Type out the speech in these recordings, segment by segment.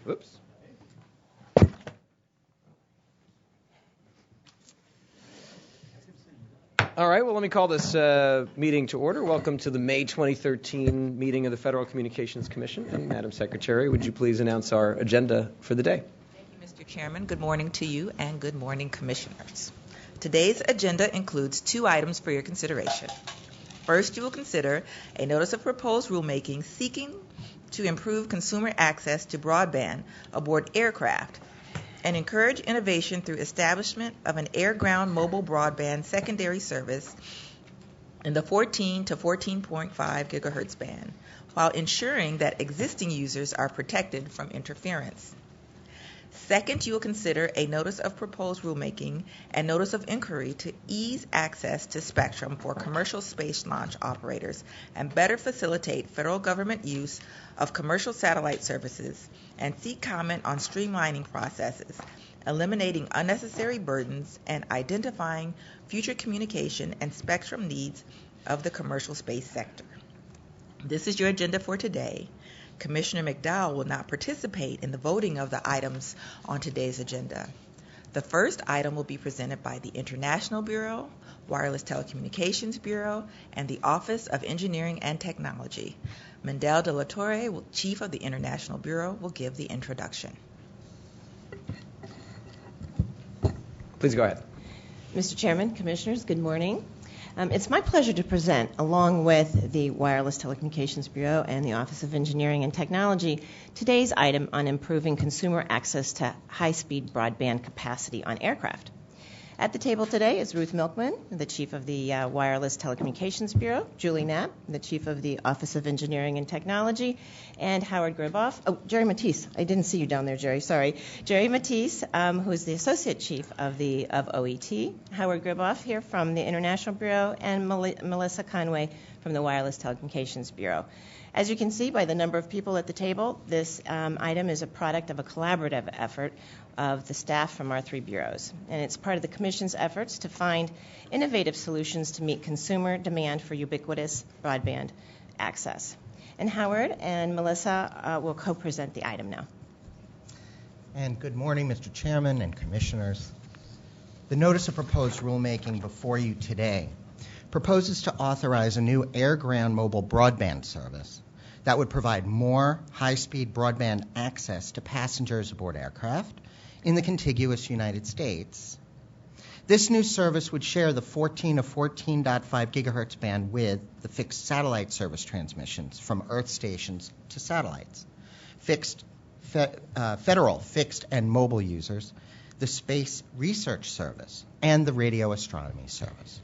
Whoops. All right, well, let me call this meeting to order. Welcome to the May 2013 meeting of the Federal Communications Commission. And Madam Secretary, would you please announce our agenda for the day? Thank you, Mr. Chairman. Good morning to you and good morning, Commissioners. Today's agenda includes 2 items for your consideration. First, you will consider a notice of proposed rulemaking seeking to improve consumer access to broadband aboard aircraft and encourage innovation through establishment of an air-ground mobile broadband secondary service in the 14 to 14.5 gigahertz band, while ensuring that existing users are protected from interference. Second, you will consider a notice of proposed rulemaking and notice of inquiry to ease access to spectrum for commercial space launch operators and better facilitate federal government use of commercial satellite services, and seek comment on streamlining processes, eliminating unnecessary burdens, and identifying future communication and spectrum needs of the commercial space sector. This is your agenda for today. Commissioner McDowell will not participate in the voting of the items on today's agenda. The first item will be presented by the International Bureau, Wireless Telecommunications Bureau, and the Office of Engineering and Technology. Mendel de la Torre, Chief of the International Bureau, will give the introduction. Please go ahead. Mr. Chairman, Commissioners, good morning. It's my pleasure to present, along with the Wireless Telecommunications Bureau and the Office of Engineering and Technology, today's item on improving consumer access to high-speed broadband capacity on aircraft. At the table today is Ruth Milkman, the Chief of the Wireless Telecommunications Bureau, Julie Knapp, the Chief of the Office of Engineering and Technology, and Howard Griboff. Oh, Jerry Matisse. I didn't see you down there, Jerry. Sorry. Jerry Matisse, who is the Associate Chief of OET, Howard Griboff here from the International Bureau, and Melissa Conway from the Wireless Telecommunications Bureau. As you can see by the number of people at the table, this item is a product of a collaborative effort of the staff from our 3 bureaus. And it's part of the Commission's efforts to find innovative solutions to meet consumer demand for ubiquitous broadband access. And Howard and Melissa will co-present the item now. And good morning, Mr. Chairman and Commissioners. The notice of proposed rulemaking before you today proposes to authorize a new air-ground mobile broadband service that would provide more high-speed broadband access to passengers aboard aircraft in the contiguous United States. This new service would share the 14 to 14.5 gigahertz band with the fixed satellite service transmissions from Earth stations to satellites, federal fixed and mobile users, the Space Research Service, and the Radio Astronomy Service.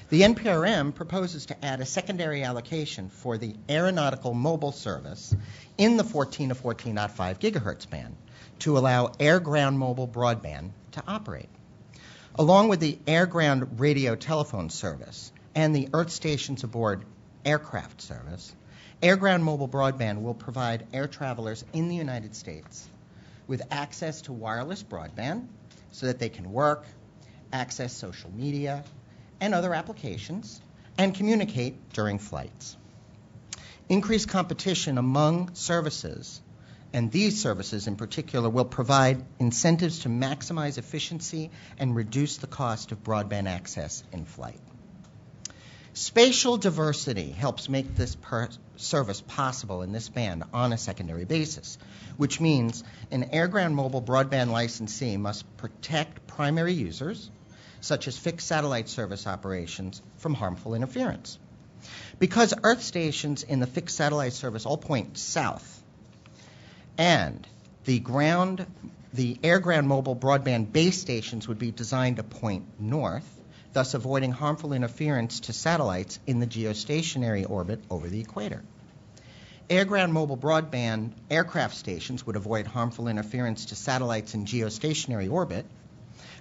The Nprm proposes to add a secondary allocation for the aeronautical mobile service in the 14 to 14.5 gigahertz band to allow air-ground mobile broadband to operate. Along with the air-ground radio telephone service and the Earth stations aboard aircraft service, air-ground mobile broadband will provide air travelers in the United States with access to wireless broadband so that they can work, access social media, and other applications, and communicate during flights. Increased competition among services, and these services in particular, will provide incentives to maximize efficiency and reduce the cost of broadband access in flight. Spatial diversity helps make this service possible in this band on a secondary basis, which means an air-ground mobile broadband licensee must protect primary users, such as fixed satellite service operations, from harmful interference. Because Earth stations in the fixed satellite service all point south, and the air-ground mobile broadband base stations would be designed to point north, thus avoiding harmful interference to satellites in the geostationary orbit over the equator. Air-ground mobile broadband aircraft stations would avoid harmful interference to satellites in geostationary orbit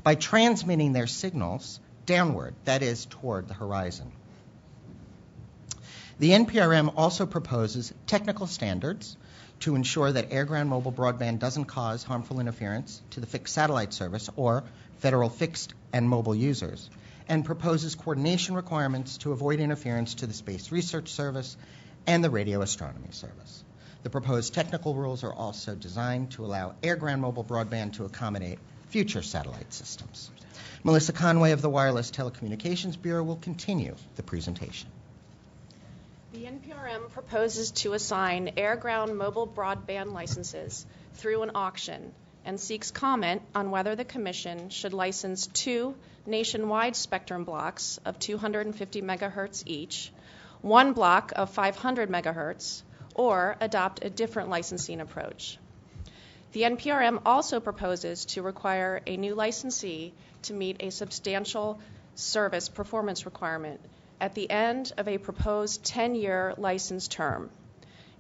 by transmitting their signals downward, that is, toward the horizon. The NPRM also proposes technical standards to ensure that air-ground mobile broadband doesn't cause harmful interference to the fixed satellite service or federal fixed and mobile users, and proposes coordination requirements to avoid interference to the Space Research Service and the Radio Astronomy Service. The proposed technical rules are also designed to allow air-ground mobile broadband to accommodate future satellite systems. Melissa Conway of the Wireless Telecommunications Bureau will continue the presentation. The NPRM proposes to assign air-ground mobile broadband licenses through an auction and seeks comment on whether the Commission should license 2 nationwide spectrum blocks of 250 megahertz each, 1 block of 500 megahertz, or adopt a different licensing approach. The NPRM also proposes to require a new licensee to meet a substantial service performance requirement at the end of a proposed 10-year license term,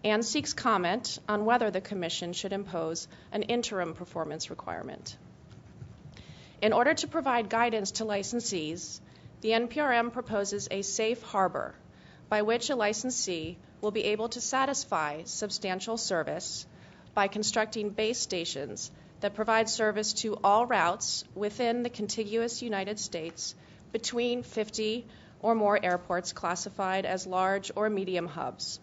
and seeks comment on whether the Commission should impose an interim performance requirement. In order to provide guidance to licensees, the NPRM proposes a safe harbor by which a licensee will be able to satisfy substantial service by constructing base stations that provide service to all routes within the contiguous United States between 50 or more airports classified as large or medium hubs.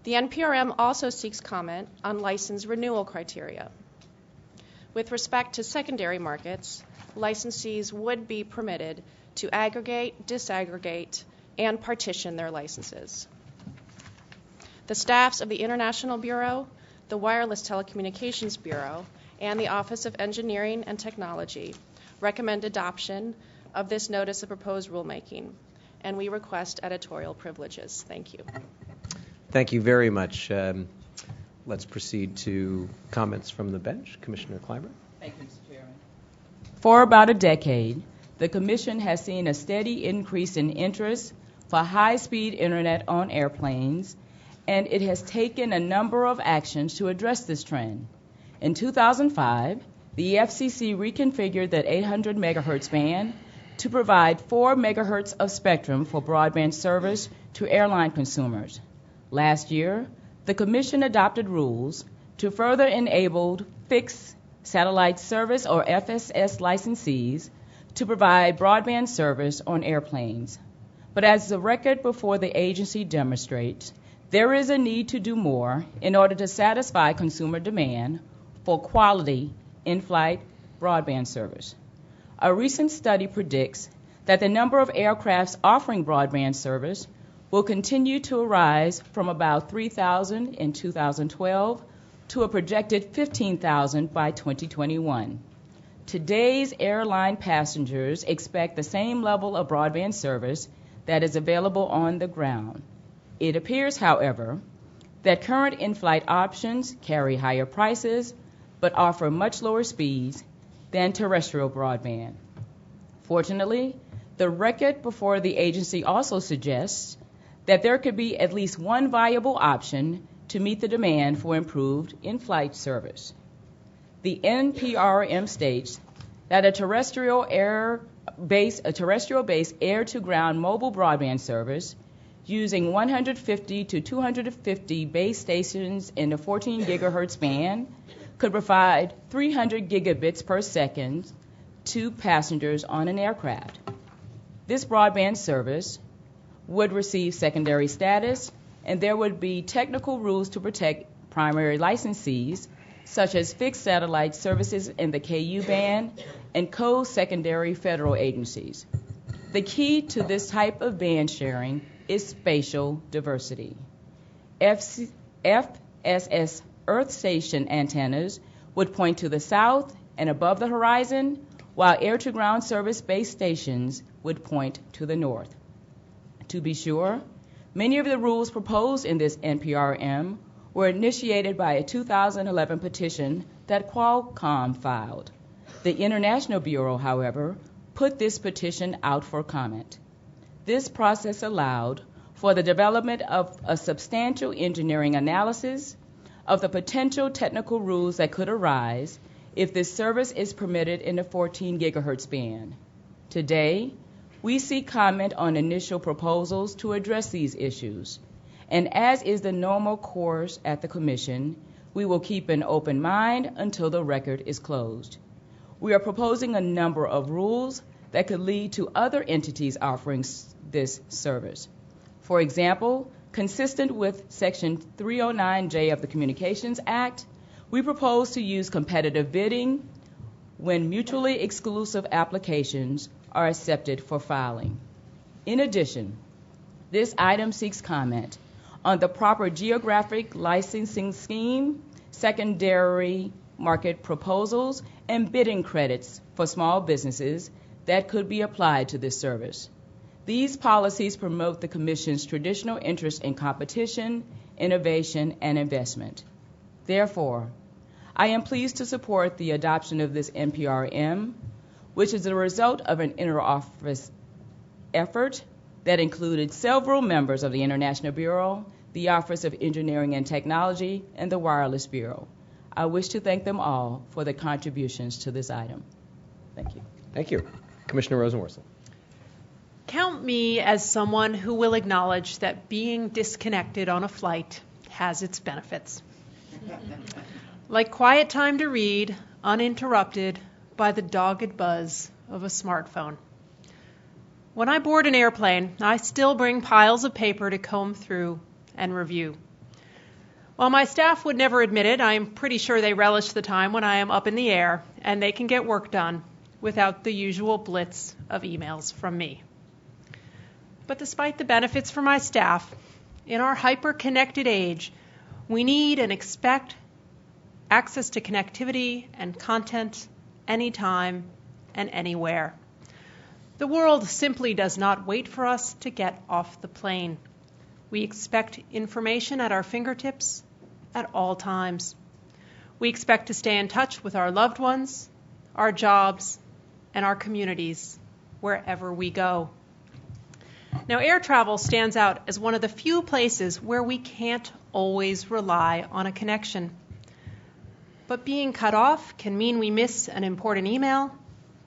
The NPRM also seeks comment on license renewal criteria. With respect to secondary markets, licensees would be permitted to aggregate, disaggregate, and partition their licenses. The staffs of the International Bureau, the Wireless Telecommunications Bureau, and the Office of Engineering and Technology recommend adoption of this notice of proposed rulemaking, and we request editorial privileges. Thank you. Thank you very much. Let's proceed to comments from the bench. Commissioner Clyburn. Thank you, Mr. Chairman. For about a decade, the Commission has seen a steady increase in interest for high-speed internet on airplanes, and it has taken a number of actions to address this trend. In 2005, the FCC reconfigured the 800 megahertz band to provide 4 megahertz of spectrum for broadband service to airline consumers. Last year, the Commission adopted rules to further enable fixed satellite service or FSS licensees to provide broadband service on airplanes. But as the record before the agency demonstrates, there is a need to do more in order to satisfy consumer demand for quality in-flight broadband service. A recent study predicts that the number of aircrafts offering broadband service will continue to rise from about 3,000 in 2012 to a projected 15,000 by 2021. Today's airline passengers expect the same level of broadband service that is available on the ground. It appears, however, that current in-flight options carry higher prices but offer much lower speeds than terrestrial broadband. Fortunately, the record before the agency also suggests that there could be at least one viable option to meet the demand for improved in-flight service. The NPRM states that a terrestrial-based air-to-ground mobile broadband service using 150 to 250 base stations in the 14 gigahertz band could provide 300 gigabits per second to passengers on an aircraft. This broadband service would receive secondary status, and there would be technical rules to protect primary licensees, such as fixed satellite services in the KU band and co-secondary federal agencies. The key to this type of band sharing is spatial diversity. FSS Earth station antennas would point to the south and above the horizon, while air-to-ground service base stations would point to the north. To be sure, many of the rules proposed in this NPRM were initiated by a 2011 petition that Qualcomm filed. The International Bureau, however, put this petition out for comment. This process allowed for the development of a substantial engineering analysis of the potential technical rules that could arise if this service is permitted in the 14 gigahertz band. Today, we seek comment on initial proposals to address these issues, and as is the normal course at the Commission, we will keep an open mind until the record is closed. We are proposing a number of rules that could lead to other entities offering this service. For example, consistent with Section 309J of the Communications Act, we propose to use competitive bidding when mutually exclusive applications are accepted for filing. In addition, this item seeks comment on the proper geographic licensing scheme, secondary market proposals, and bidding credits for small businesses that could be applied to this service. These policies promote the Commission's traditional interest in competition, innovation, and investment. Therefore, I am pleased to support the adoption of this NPRM, which is a result of an inter-office effort that included several members of the International Bureau, the Office of Engineering and Technology, and the Wireless Bureau. I wish to thank them all for their contributions to this item. Thank you. Thank you. Commissioner Rosenworcel. Count me as someone who will acknowledge that being disconnected on a flight has its benefits. Like quiet time to read, uninterrupted by the dogged buzz of a smartphone. When I board an airplane, I still bring piles of paper to comb through and review. While my staff would never admit it, I am pretty sure they relish the time when I am up in the air and they can get work done without the usual blitz of emails from me. But despite the benefits for my staff, in our hyper-connected age, we need and expect access to connectivity and content anytime and anywhere. The world simply does not wait for us to get off the plane. We expect information at our fingertips at all times. We expect to stay in touch with our loved ones, our jobs, and our communities wherever we go. Now, air travel stands out as one of the few places where we can't always rely on a connection. But being cut off can mean we miss an important email,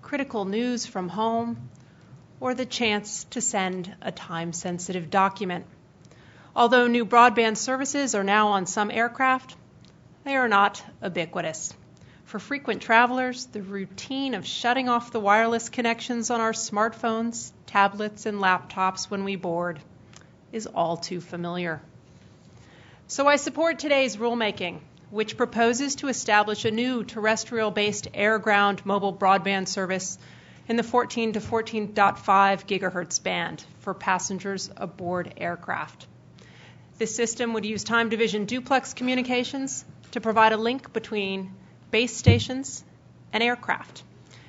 critical news from home, or the chance to send a time-sensitive document. Although new broadband services are now on some aircraft, they are not ubiquitous. For frequent travelers, the routine of shutting off the wireless connections on our smartphones, tablets, and laptops when we board is all too familiar. So I support today's rulemaking, which proposes to establish a new terrestrial-based air-ground mobile broadband service in the 14 to 14.5 gigahertz band for passengers aboard aircraft. This system would use time division duplex communications to provide a link between base stations and aircraft.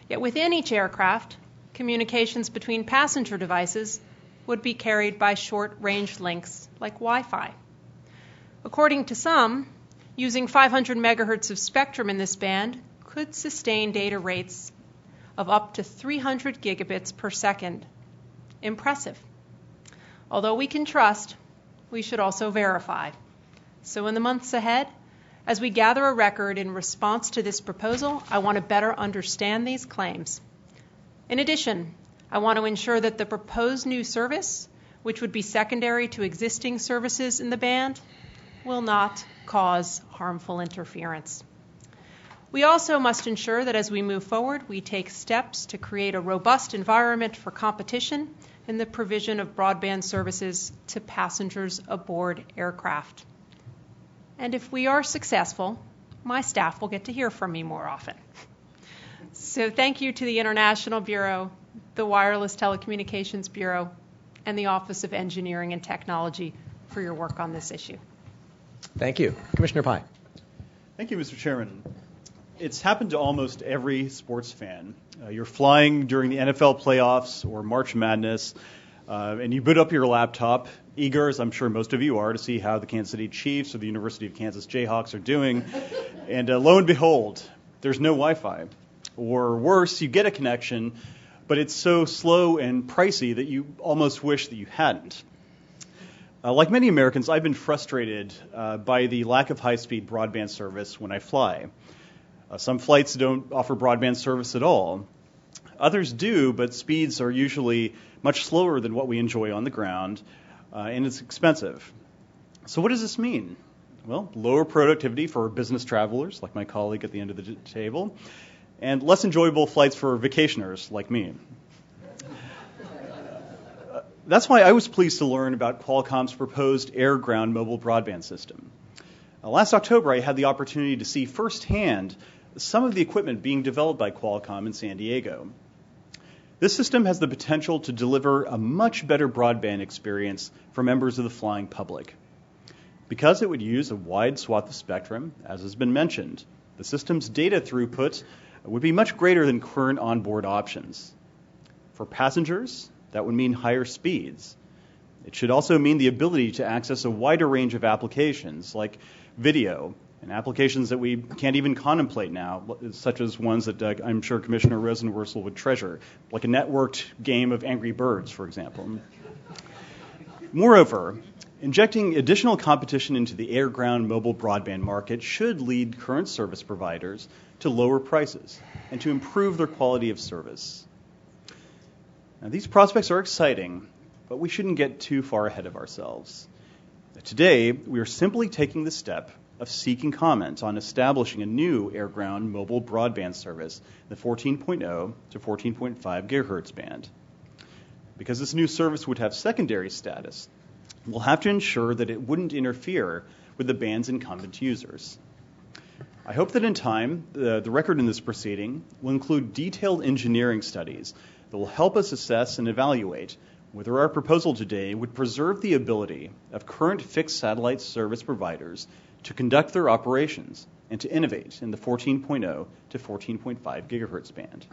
Yet within each aircraft, communications between passenger devices would be carried by short-range links like Wi-Fi. According to some, using 500 megahertz of spectrum in this band could sustain data rates of up to 300 gigabits per second. Impressive. Although we can trust, we should also verify. So in the months ahead, as we gather a record in response to this proposal, I want to better understand these claims. In addition, I want to ensure that the proposed new service, which would be secondary to existing services in the band, will not cause harmful interference. We also must ensure that as we move forward, we take steps to create a robust environment for competition in the provision of broadband services to passengers aboard aircraft. And if we are successful, my staff will get to hear from me more often. So thank you to the International Bureau, the Wireless Telecommunications Bureau, and the Office of Engineering and Technology for your work on this issue. Thank you. Commissioner Pai. Thank you, Mr. Chairman. It's happened to almost every sports fan. You're flying during the NFL playoffs or March Madness, and you boot up your laptop, eager, as I'm sure most of you are, to see how the Kansas City Chiefs or the University of Kansas Jayhawks are doing. And lo and behold, there's no Wi-Fi. Or worse, you get a connection, but it's so slow and pricey that you almost wish that you hadn't. Like many Americans, I've been frustrated by the lack of high-speed broadband service when I fly. Some flights don't offer broadband service at all. Others do, but speeds are usually much slower than what we enjoy on the ground, and it's expensive. So what does this mean? Well, lower productivity for business travelers, like my colleague at the end of the table, and less enjoyable flights for vacationers like me. That's why I was pleased to learn about Qualcomm's proposed air-ground mobile broadband system. Last October, I had the opportunity to see firsthand some of the equipment being developed by Qualcomm in San Diego. This system has the potential to deliver a much better broadband experience for members of the flying public. Because it would use a wide swath of spectrum, as has been mentioned, the system's data throughput would be much greater than current onboard options. For passengers, that would mean higher speeds. It should also mean the ability to access a wider range of applications like video and applications that we can't even contemplate now, such as ones that I'm sure Commissioner Rosenworcel would treasure, like a networked game of Angry Birds, for example. Moreover, injecting additional competition into the air-ground mobile broadband market should lead current service providers to lower prices and to improve their quality of service. Now, these prospects are exciting, but we shouldn't get too far ahead of ourselves. Today, we are simply taking the step of seeking comment on establishing a new air-ground mobile broadband service, the 14.0 to 14.5 gigahertz band. Because this new service would have secondary status, we'll have to ensure that it wouldn't interfere with the band's incumbent users. I hope that in time, the record in this proceeding will include detailed engineering studies that will help us assess and evaluate whether our proposal today would preserve the ability of current fixed satellite service providers to conduct their operations and to innovate in the 14.0 to 14.5 gigahertz band.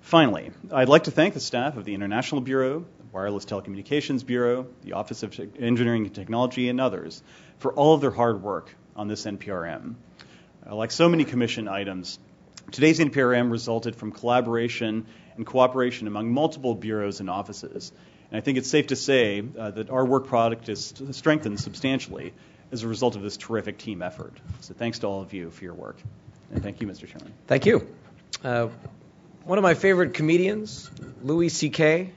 Finally, I'd like to thank the staff of the International Bureau, the Wireless Telecommunications Bureau, the Office of Engineering and Technology, and others for all of their hard work on this NPRM. Like so many Commission items, today's NPRM resulted from collaboration and cooperation among multiple bureaus and offices. And I think it's safe to say that our work product is strengthened substantially as a result of this terrific team effort. So thanks to all of you for your work. And thank you, Mr. Chairman. Thank you. One of my favorite comedians, Louis C.K.,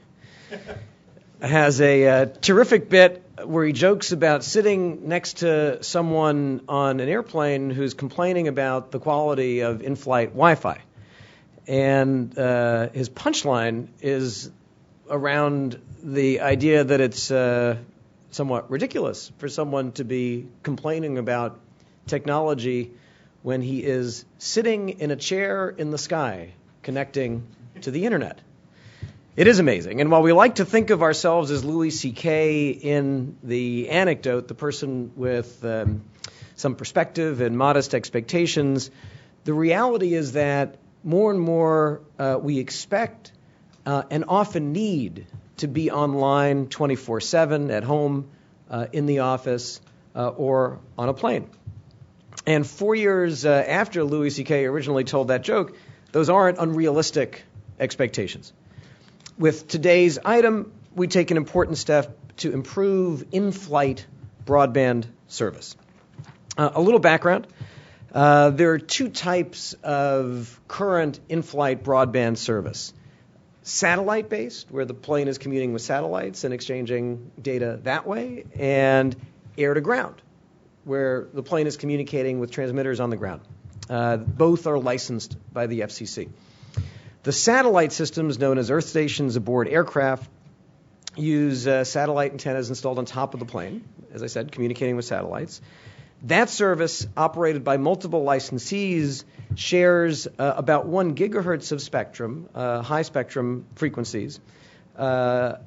has a terrific bit where he jokes about sitting next to someone on an airplane who's complaining about the quality of in-flight Wi-Fi. And his punchline is around the idea that it's somewhat ridiculous for someone to be complaining about technology when he is sitting in a chair in the sky connecting to the internet. It is amazing. And while we like to think of ourselves as Louis C.K. in the anecdote, the person with some perspective and modest expectations, the reality is that more and more we expect and often need to be online 24/7 at home, in the office, or on a plane. And 4 years after Louis C.K. originally told that joke, those aren't unrealistic expectations. With today's item, we take an important step to improve in-flight broadband service. A little background. There are two types of current in-flight broadband service. Satellite-based, where the plane is commuting with satellites and exchanging data that way, and air-to-ground, where the plane is communicating with transmitters on the ground. Both are licensed by the FCC. The satellite systems, known as earth stations aboard aircraft, use satellite antennas installed on top of the plane, as I said, communicating with satellites. That service, operated by multiple licensees, shares about 1 gigahertz of spectrum, high spectrum frequencies, among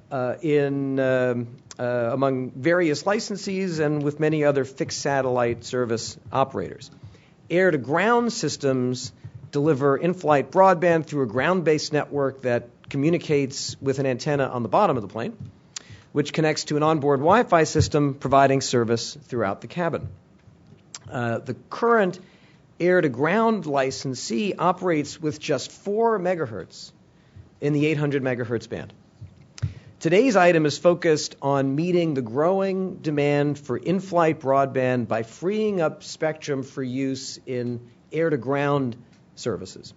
various licensees and with many other fixed satellite service operators. Air-to-ground systems deliver in-flight broadband through a ground-based network that communicates with an antenna on the bottom of the plane, which connects to an onboard Wi-Fi system providing service throughout the cabin. The current air-to-ground licensee operates with just 4 megahertz in the 800 megahertz band. Today's item is focused on meeting the growing demand for in-flight broadband by freeing up spectrum for use in air-to-ground services.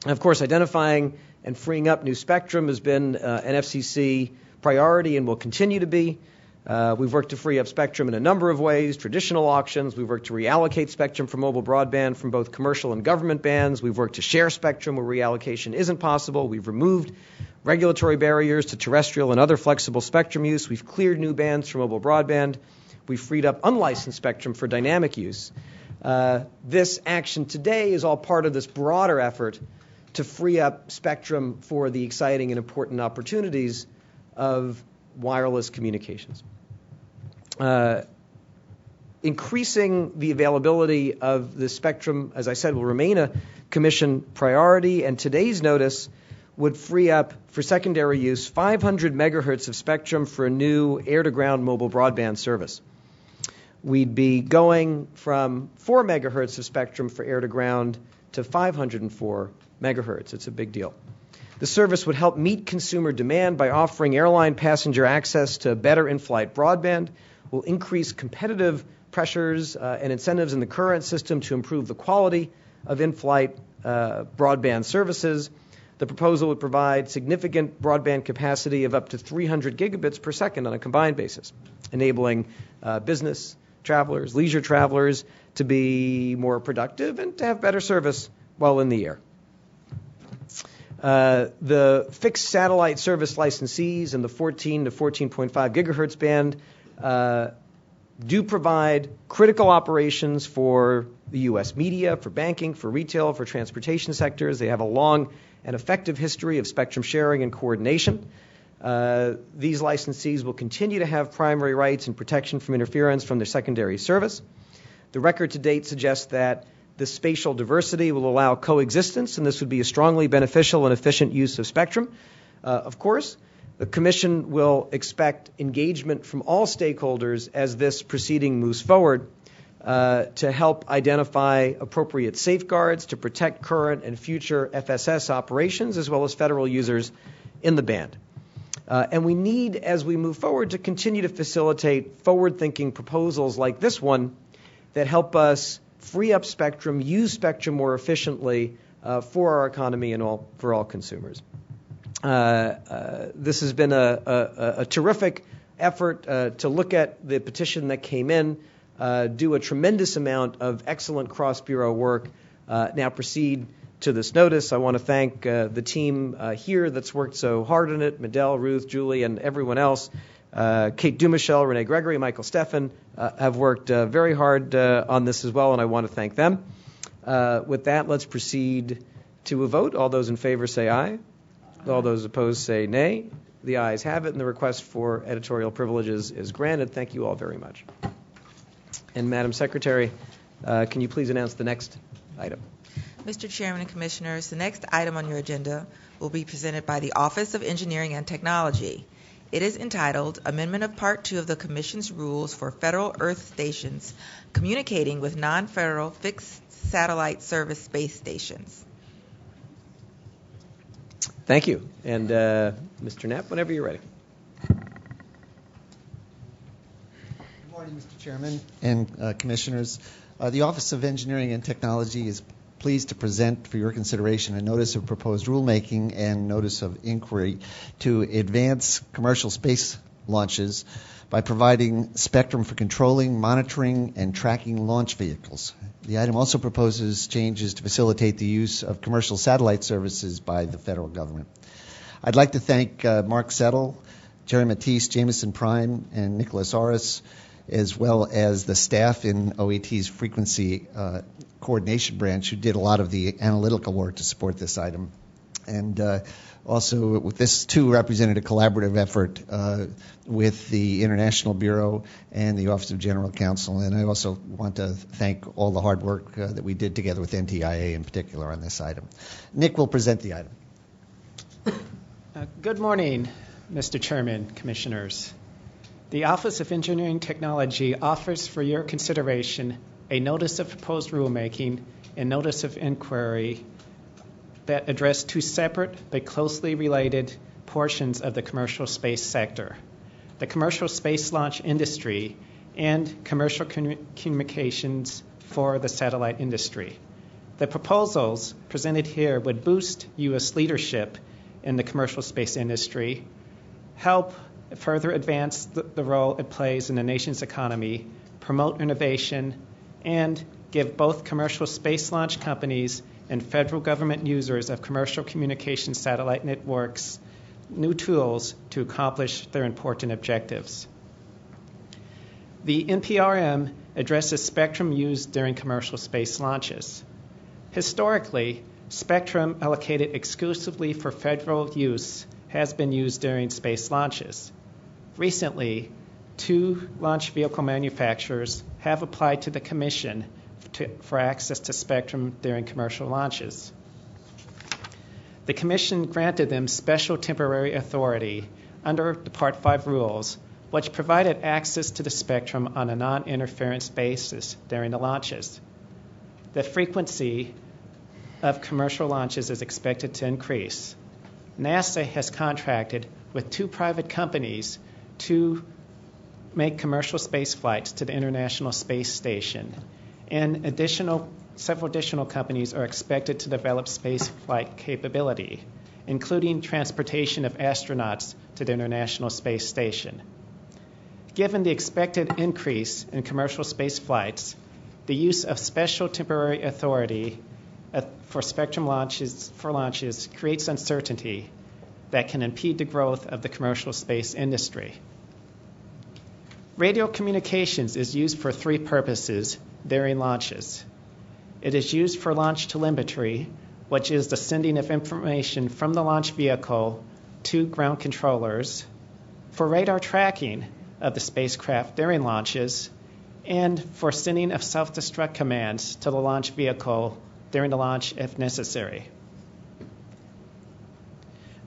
And of course, identifying and freeing up new spectrum has been an FCC priority and will continue to be. We've worked to free up spectrum in a number of ways, traditional auctions. We've worked to reallocate spectrum for mobile broadband from both commercial and government bands. We've worked to share spectrum where reallocation isn't possible. We've removed regulatory barriers to terrestrial and other flexible spectrum use. We've cleared new bands for mobile broadband. We've freed up unlicensed spectrum for dynamic use. This action today is all part of this broader effort to free up spectrum for the exciting and important opportunities of wireless communications. Increasing the availability of the spectrum, as I said, will remain a Commission priority, and today's notice would free up for secondary use 500 megahertz of spectrum for a new air-to-ground mobile broadband service. We'd be going from 4 megahertz of spectrum for air-to-ground to 504 megahertz. It's a big deal. The service would help meet consumer demand by offering airline passenger access to better in-flight broadband, will increase competitive pressures and incentives in the current system to improve the quality of in-flight broadband services. The proposal would provide significant broadband capacity of up to 300 gigabits per second on a combined basis, enabling business travelers, leisure travelers to be more productive and to have better service while in the air. The fixed satellite service licensees in the 14 to 14.5 gigahertz band do provide critical operations for the U.S. media, for banking, for retail, for transportation sectors. They have a long and effective history of spectrum sharing and coordination. These licensees will continue to have primary rights and protection from interference from their secondary service. The record to date suggests that the spatial diversity will allow coexistence, and this would be a strongly beneficial and efficient use of spectrum. Of course, the Commission will expect engagement from all stakeholders as this proceeding moves forward to help identify appropriate safeguards to protect current and future FSS operations as well as federal users in the band. And we need, as we move forward, to continue to facilitate forward-thinking proposals like this one that help us free up spectrum, use spectrum more efficiently for our economy and for all consumers. This has been a terrific effort to look at the petition that came in, do a tremendous amount of excellent cross-bureau work, now proceed to this notice. I want to thank the team here that's worked so hard on it, Medell, Ruth, Julie, and everyone else. Kate Dumichel, Renee Gregory, Michael Steffen have worked very hard on this as well, and I want to thank them. With that, let's proceed to a vote. All those in favor say aye. All those opposed say nay. The ayes have it, and the request for editorial privileges is granted. Thank you all very much. And Madam Secretary, can you please announce the next item? Mr. Chairman and Commissioners, the next item on your agenda will be presented by the Office of Engineering and Technology. It is entitled Amendment of Part 2 of the Commission's Rules for Federal Earth Stations Communicating with Non-Federal Fixed Satellite Service Space Stations. Thank you. And Mr. Knapp, whenever you're ready. Good morning, Mr. Chairman and Commissioners. The Office of Engineering and Technology is pleased to present for your consideration a notice of proposed rulemaking and notice of inquiry to advance commercial space launches by providing spectrum for controlling, monitoring, and tracking launch vehicles. The item also proposes changes to facilitate the use of commercial satellite services by the federal government. I'd like to thank Mark Settle, Jerry Matisse, Jameson Prime, and Nicholas Orris, as well as the staff in OET's frequency coordination branch who did a lot of the analytical work to support this item. And also, with this too represented a collaborative effort with the International Bureau and the Office of General Counsel. And I also want to thank all the hard work that we did together with NTIA in particular on this item. Nick will present the item. Good morning, Mr. Chairman, Commissioners. The Office of Engineering Technology offers for your consideration a notice of proposed rulemaking and notice of inquiry that address two separate but closely related portions of the commercial space sector, the commercial space launch industry, and commercial communications for the satellite industry. The proposals presented here would boost U.S. leadership in the commercial space industry, help further advance the role it plays in the nation's economy, promote innovation, and give both commercial space launch companies and federal government users of commercial communication satellite networks new tools to accomplish their important objectives. The NPRM addresses spectrum used during commercial space launches. Historically, spectrum allocated exclusively for federal use has been used during space launches. Recently, 2 launch vehicle manufacturers have applied to the Commission for access to spectrum during commercial launches. The Commission granted them special temporary authority under the Part 5 rules, which provided access to the spectrum on a non-interference basis during the launches. The frequency of commercial launches is expected to increase. NASA has contracted with 2 private companies to make commercial space flights to the International Space Station, and several additional companies are expected to develop space flight capability, including transportation of astronauts to the International Space Station. Given the expected increase in commercial space flights, the use of special temporary authority for spectrum launches creates uncertainty that can impede the growth of the commercial space industry. Radio communications is used for 3 purposes during launches. It is used for launch telemetry, which is the sending of information from the launch vehicle to ground controllers, for radar tracking of the spacecraft during launches, and for sending of self-destruct commands to the launch vehicle during the launch if necessary.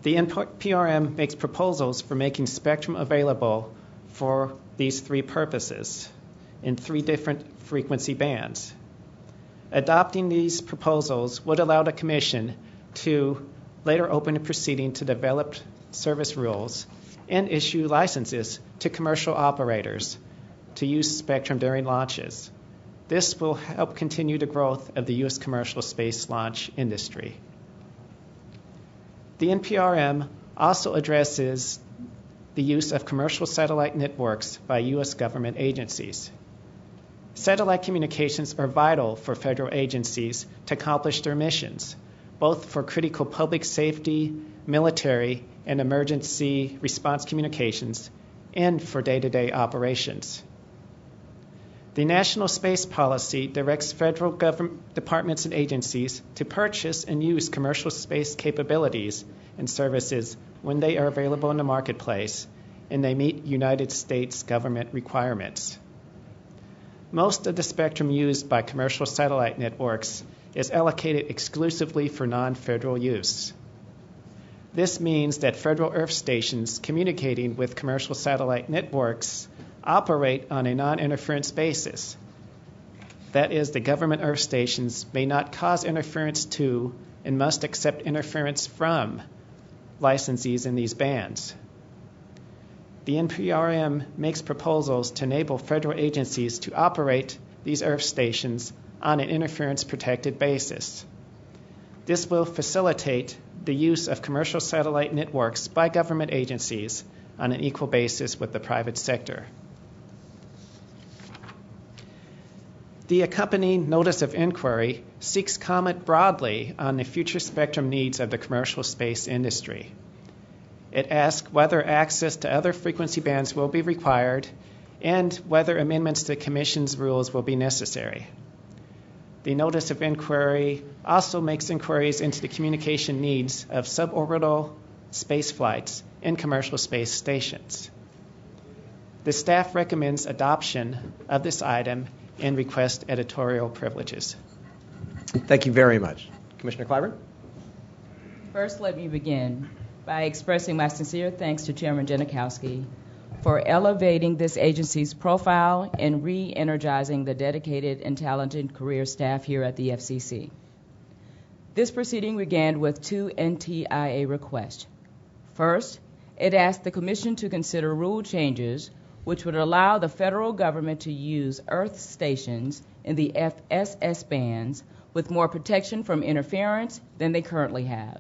The NPRM makes proposals for making spectrum available for these 3 purposes in 3 different frequency bands. Adopting these proposals would allow the Commission to later open a proceeding to develop service rules and issue licenses to commercial operators to use spectrum during launches. This will help continue the growth of the U.S. commercial space launch industry. The NPRM also addresses the use of commercial satellite networks by U.S. government agencies. Satellite communications are vital for federal agencies to accomplish their missions, both for critical public safety, military, and emergency response communications, and for day-to-day operations. The National Space Policy directs federal government departments and agencies to purchase and use commercial space capabilities and services when they are available in the marketplace and they meet United States government requirements. Most of the spectrum used by commercial satellite networks is allocated exclusively for non-federal use. This means that federal earth stations communicating with commercial satellite networks operate on a non-interference basis. That is, the government earth stations may not cause interference to and must accept interference from licensees in these bands. The NPRM makes proposals to enable federal agencies to operate these earth stations on an interference-protected basis. This will facilitate the use of commercial satellite networks by government agencies on an equal basis with the private sector. The accompanying notice of inquiry seeks comment broadly on the future spectrum needs of the commercial space industry. It asks whether access to other frequency bands will be required and whether amendments to the Commission's rules will be necessary. The notice of inquiry also makes inquiries into the communication needs of suborbital space flights and commercial space stations. The staff recommends adoption of this item and requests editorial privileges. Thank you very much. Commissioner Clyburn? First, let me begin by expressing my sincere thanks to Chairman Janikowski for elevating this agency's profile and re-energizing the dedicated and talented career staff here at the FCC. This proceeding began with 2 NTIA requests. First, it asked the Commission to consider rule changes which would allow the federal government to use Earth stations in the FSS bands with more protection from interference than they currently have.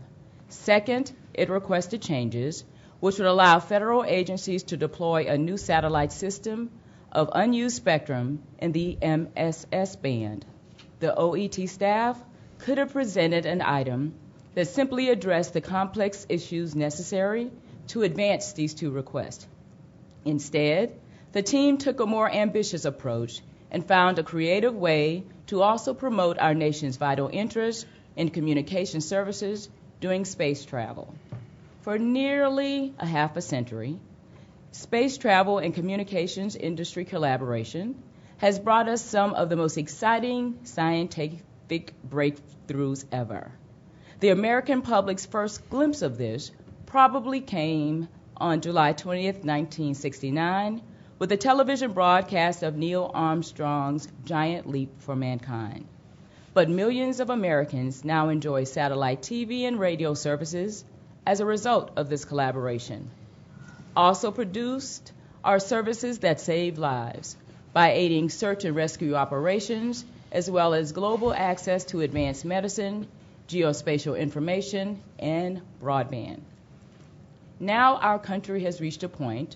Second, it requested changes which would allow federal agencies to deploy a new satellite system of unused spectrum in the MSS band. The OET staff could have presented an item that simply addressed the complex issues necessary to advance these two requests. Instead, the team took a more ambitious approach and found a creative way to also promote our nation's vital interest in communication services during space travel. For nearly a half a century, space travel and communications industry collaboration has brought us some of the most exciting scientific breakthroughs ever. The American public's first glimpse of this probably came on July 20th, 1969, with the television broadcast of Neil Armstrong's giant leap for mankind. But millions of Americans now enjoy satellite TV and radio services as a result of this collaboration. Also produced are services that save lives by aiding search and rescue operations, as well as global access to advanced medicine, geospatial information, and broadband. Now our country has reached a point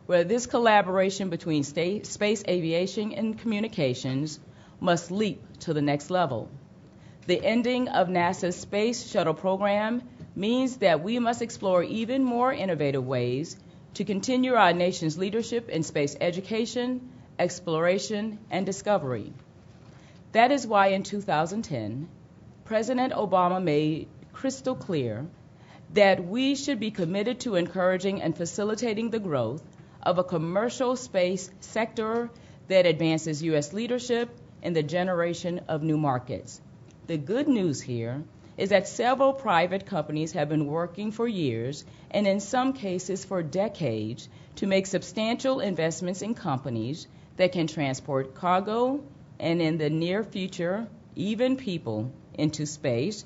where this collaboration between space aviation and communications must leap to the next level. The ending of NASA's Space Shuttle program means that we must explore even more innovative ways to continue our nation's leadership in space education, exploration, and discovery. That is why in 2010, President Obama made crystal clear that we should be committed to encouraging and facilitating the growth of a commercial space sector that advances U.S. leadership in the generation of new markets. The good news here is that several private companies have been working for years, and in some cases for decades, to make substantial investments in companies that can transport cargo and, in the near future, even people into space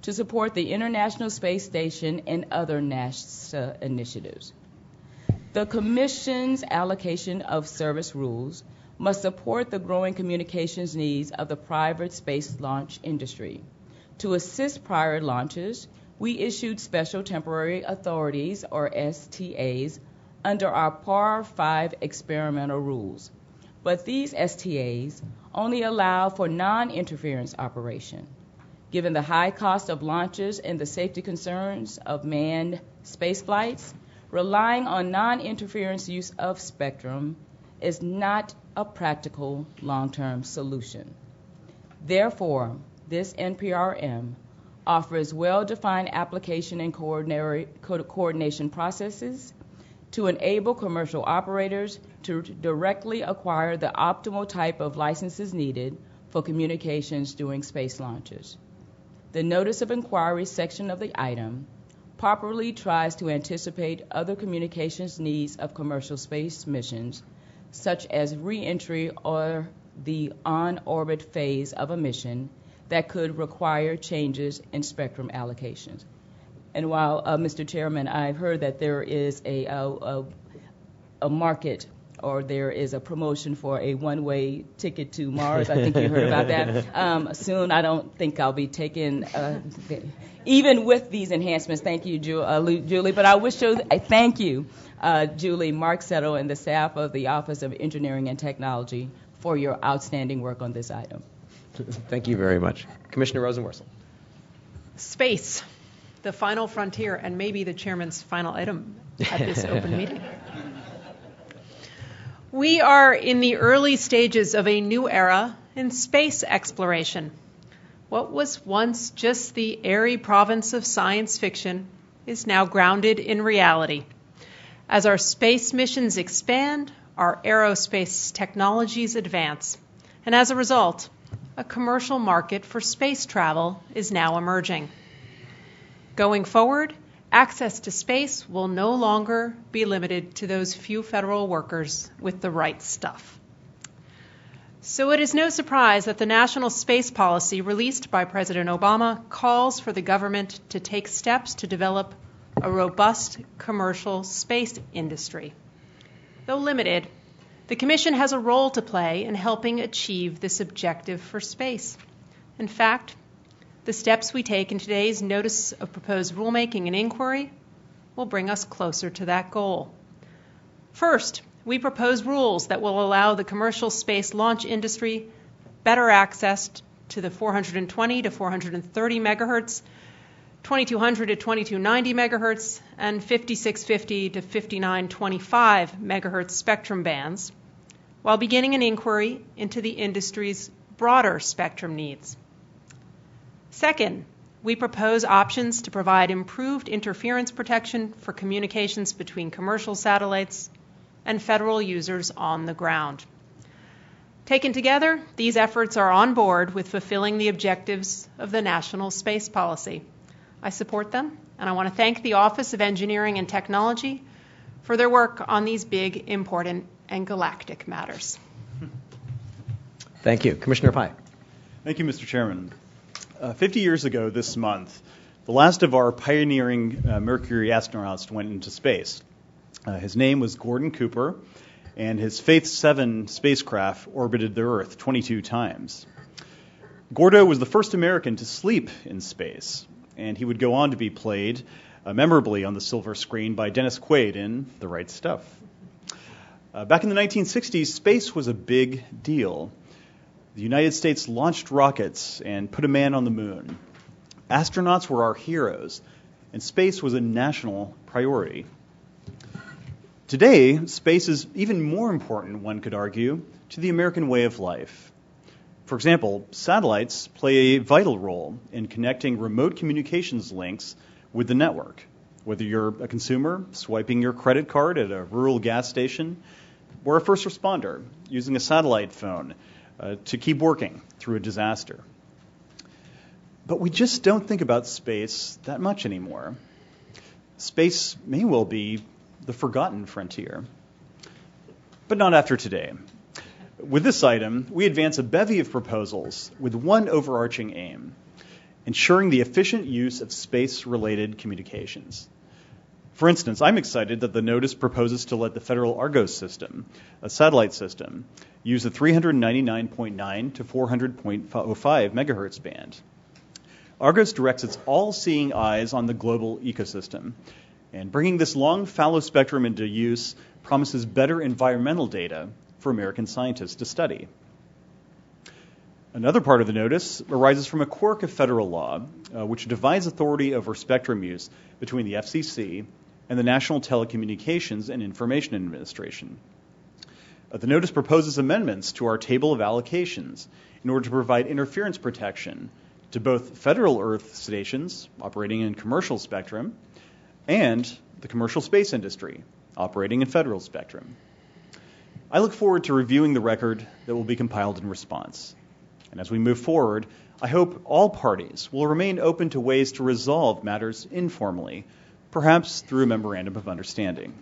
to support the International Space Station and other NASA initiatives. The Commission's allocation of service rules must support the growing communications needs of the private space launch industry. To assist prior launches, we issued special temporary authorities, or STAs, under our PAR 5 experimental rules. But these STAs only allow for non-interference operation. Given the high cost of launches and the safety concerns of manned space flights, relying on non-interference use of spectrum is not a practical long-term solution. Therefore, this NPRM offers well-defined application and coordination processes to enable commercial operators to directly acquire the optimal type of licenses needed for communications during space launches. The Notice of Inquiry section of the item properly tries to anticipate other communications needs of commercial space missions, such as re-entry or the on-orbit phase of a mission that could require changes in spectrum allocations. And while, Mr. Chairman, I've heard that there is a market, or there is a promotion for a one-way ticket to Mars. I think you heard about that. Soon, I don't think I'll be taking, even with these enhancements. Thank you, Julie. But I wish to thank you, Julie, Mark Settle, and the staff of the Office of Engineering and Technology for your outstanding work on this item. Thank you very much. Commissioner Rosenworcel. Space, the final frontier, and maybe the chairman's final item at this open meeting. We are in the early stages of a new era in space exploration. What was once just the airy province of science fiction is now grounded in reality. As our space missions expand, our aerospace technologies advance, and as a result, a commercial market for space travel is now emerging. Going forward, access to space will no longer be limited to those few federal workers with the right stuff. So it is no surprise that the National Space Policy released by President Obama calls for the government to take steps to develop a robust commercial space industry. Though limited, the Commission has a role to play in helping achieve this objective for space. In fact, the steps we take in today's Notice of Proposed Rulemaking and Inquiry will bring us closer to that goal. First, we propose rules that will allow the commercial space launch industry better access to the 420 to 430 megahertz, 2200 to 2290 megahertz, and 5650 to 5925 megahertz spectrum bands, while beginning an inquiry into the industry's broader spectrum needs. Second, we propose options to provide improved interference protection for communications between commercial satellites and federal users on the ground. Taken together, these efforts are on board with fulfilling the objectives of the National Space Policy. I support them, and I want to thank the Office of Engineering and Technology for their work on these big, important, and galactic matters. Thank you. Commissioner Pai. Thank you, Mr. Chairman. 50 years ago this month, the last of our pioneering Mercury astronauts went into space. His name was Gordon Cooper, and his Faith 7 spacecraft orbited the Earth 22 times. Gordo was the first American to sleep in space, and he would go on to be played memorably on the silver screen by Dennis Quaid in The Right Stuff. Back in the 1960s, space was a big deal. The United States launched rockets and put a man on the moon. Astronauts were our heroes, and space was a national priority. Today, space is even more important, one could argue, to the American way of life. For example, satellites play a vital role in connecting remote communications links with the network. Whether you're a consumer swiping your credit card at a rural gas station, or a first responder using a satellite phone to keep working through a disaster. But we just don't think about space that much anymore. Space may well be the forgotten frontier. But not after today. With this item, we advance a bevy of proposals with one overarching aim: ensuring the efficient use of space-related communications. For instance, I'm excited that the notice proposes to let the federal Argos system, a satellite system, use the 399.9 to 400.05 megahertz band. Argos directs its all-seeing eyes on the global ecosystem, and bringing this long fallow spectrum into use promises better environmental data for American scientists to study. Another part of the notice arises from a quirk of federal law, which divides authority over spectrum use between the FCC and the National Telecommunications and Information Administration. The notice proposes amendments to our table of allocations in order to provide interference protection to both federal Earth stations operating in commercial spectrum and the commercial space industry operating in federal spectrum. I look forward to reviewing the record that will be compiled in response. And as we move forward, I hope all parties will remain open to ways to resolve matters informally, perhaps through a memorandum of understanding.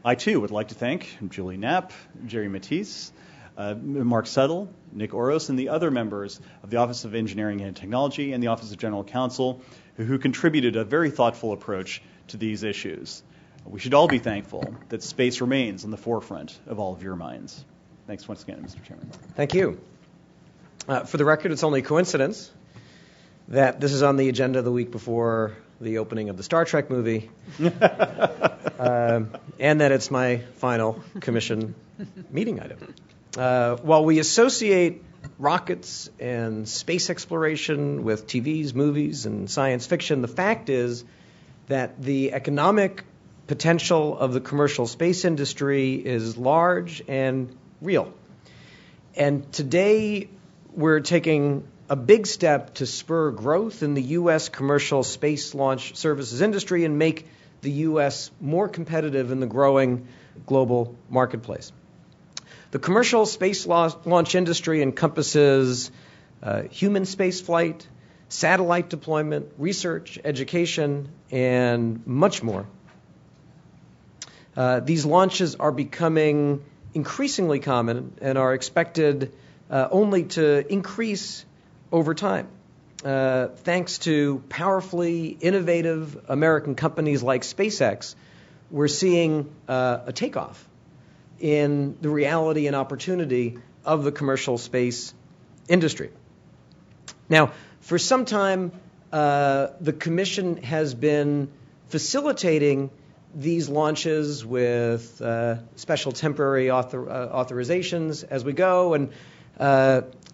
I, too, would like to thank Julie Knapp, Jerry Matisse, Mark Settle, Nick Oros, and the other members of the Office of Engineering and Technology and the Office of General Counsel who contributed a very thoughtful approach to these issues. We should all be thankful that space remains on the forefront of all of your minds. Thanks once again, Mr. Chairman. Thank you. For the record, it's only coincidence that this is on the agenda the week before the opening of the Star Trek movie, and that it's my final commission meeting item. While we associate rockets and space exploration with TVs, movies, and science fiction, the fact is that the economic potential of the commercial space industry is large and real. And today we're taking a big step to spur growth in the U.S. commercial space launch services industry and make the U.S. more competitive in the growing global marketplace. The commercial space launch industry encompasses human space flight, satellite deployment, research, education, and much more. These launches are becoming increasingly common and are expected only to increase over time. thanks to powerfully innovative American companies like SpaceX, we're seeing a takeoff in the reality and opportunity of the commercial space industry. Now, for some time, the Commission has been facilitating these launches with special temporary authorizations as we go, and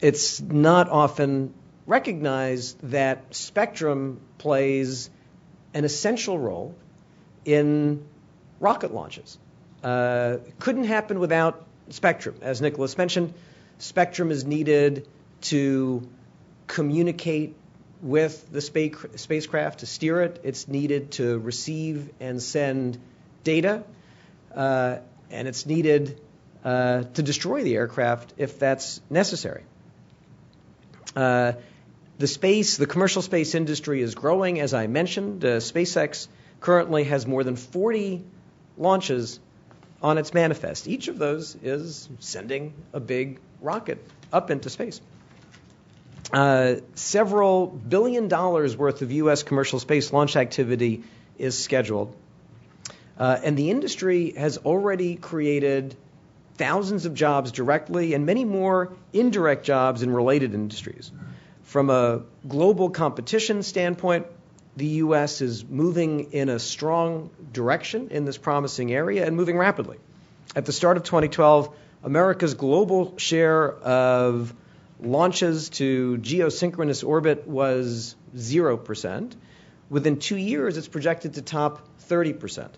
it's not often recognized that spectrum plays an essential role in rocket launches. Couldn't happen without spectrum. As Nicholas mentioned, spectrum is needed to communicate with the spacecraft, to steer it. It's needed to receive and send data, and it's needed to destroy the aircraft if that's necessary. The commercial space industry is growing, as I mentioned. SpaceX currently has more than 40 launches on its manifest. Each of those is sending a big rocket up into space. Several $1 billion worth of U.S. commercial space launch activity is scheduled. And the industry has already created thousands of jobs directly and many more indirect jobs in related industries. From a global competition standpoint, the U.S. is moving in a strong direction in this promising area and moving rapidly. At the start of 2012, America's global share of launches to geosynchronous orbit was 0%. Within 2 years, it's projected to top 30%.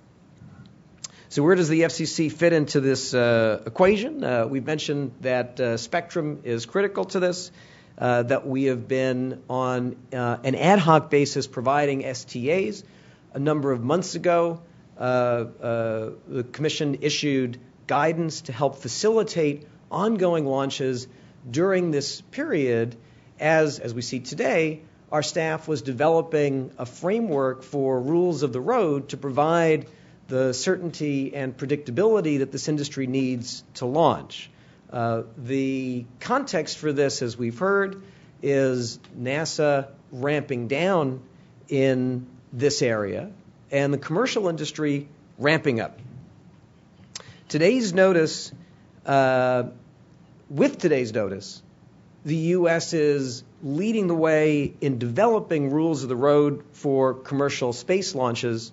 So where does the FCC fit into this equation? We've mentioned that spectrum is critical to this, that we have been on an ad hoc basis providing STAs. A number of months ago, the Commission issued guidance to help facilitate ongoing launches during this period. As we see today, our staff was developing a framework for rules of the road to provide the certainty and predictability that this industry needs to launch. The context for this, as we've heard, is NASA ramping down in this area and the commercial industry ramping up. Today's notice, with today's notice, the U.S. is leading the way in developing rules of the road for commercial space launches.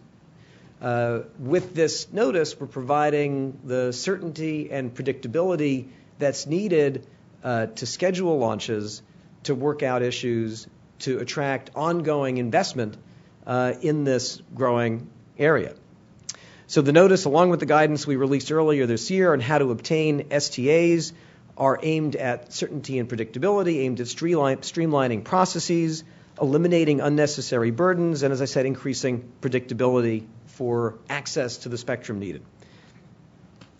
With this notice, we're providing the certainty and predictability that's needed to schedule launches, to work out issues, to attract ongoing investment in this growing area. So the notice, along with the guidance we released earlier this year on how to obtain STAs, are aimed at certainty and predictability, aimed at streamlining processes, eliminating unnecessary burdens, and, as I said, increasing predictability for access to the spectrum needed.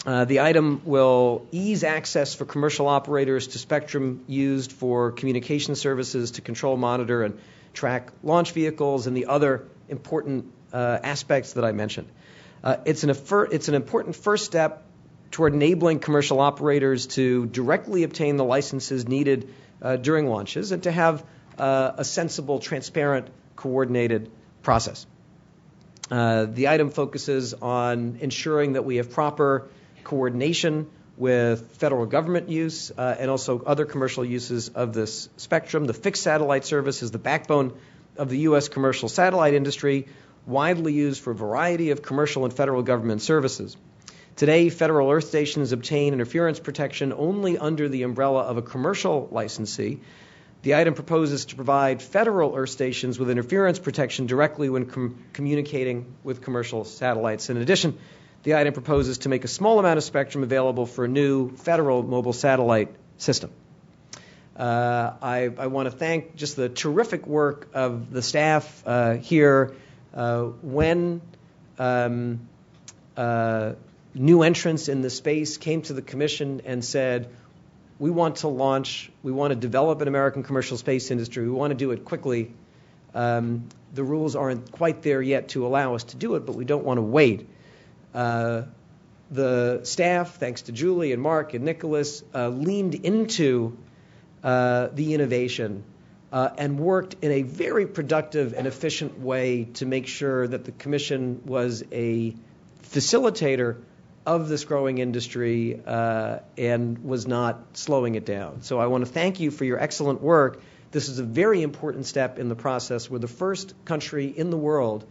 The item will ease access for commercial operators to spectrum used for communication services to control, monitor, and track launch vehicles and the other important aspects that I mentioned. It's an important first step toward enabling commercial operators to directly obtain the licenses needed during launches and to have a sensible, transparent, coordinated process. The item focuses on ensuring that we have proper coordination with federal government use and also other commercial uses of this spectrum. The fixed satellite service is the backbone of the U.S. commercial satellite industry, widely used for a variety of commercial and federal government services. Today, federal earth stations obtain interference protection only under the umbrella of a commercial licensee. The item proposes to provide federal earth stations with interference protection directly when communicating with commercial satellites. In addition, the item proposes to make a small amount of spectrum available for a new federal mobile satellite system. I want to thank just the terrific work of the staff here. When new entrants in the space came to the Commission and said, we want to launch, we want to develop an American commercial space industry, we want to do it quickly. The rules aren't quite there yet to allow us to do it, but we don't want to wait. The staff, thanks to Julie and Mark and Nicholas, leaned into the innovation and worked in a very productive and efficient way to make sure that the Commission was a facilitator of this growing industry and was not slowing it down. So I want to thank you for your excellent work. This is a very important step in the process. We're the first country in the world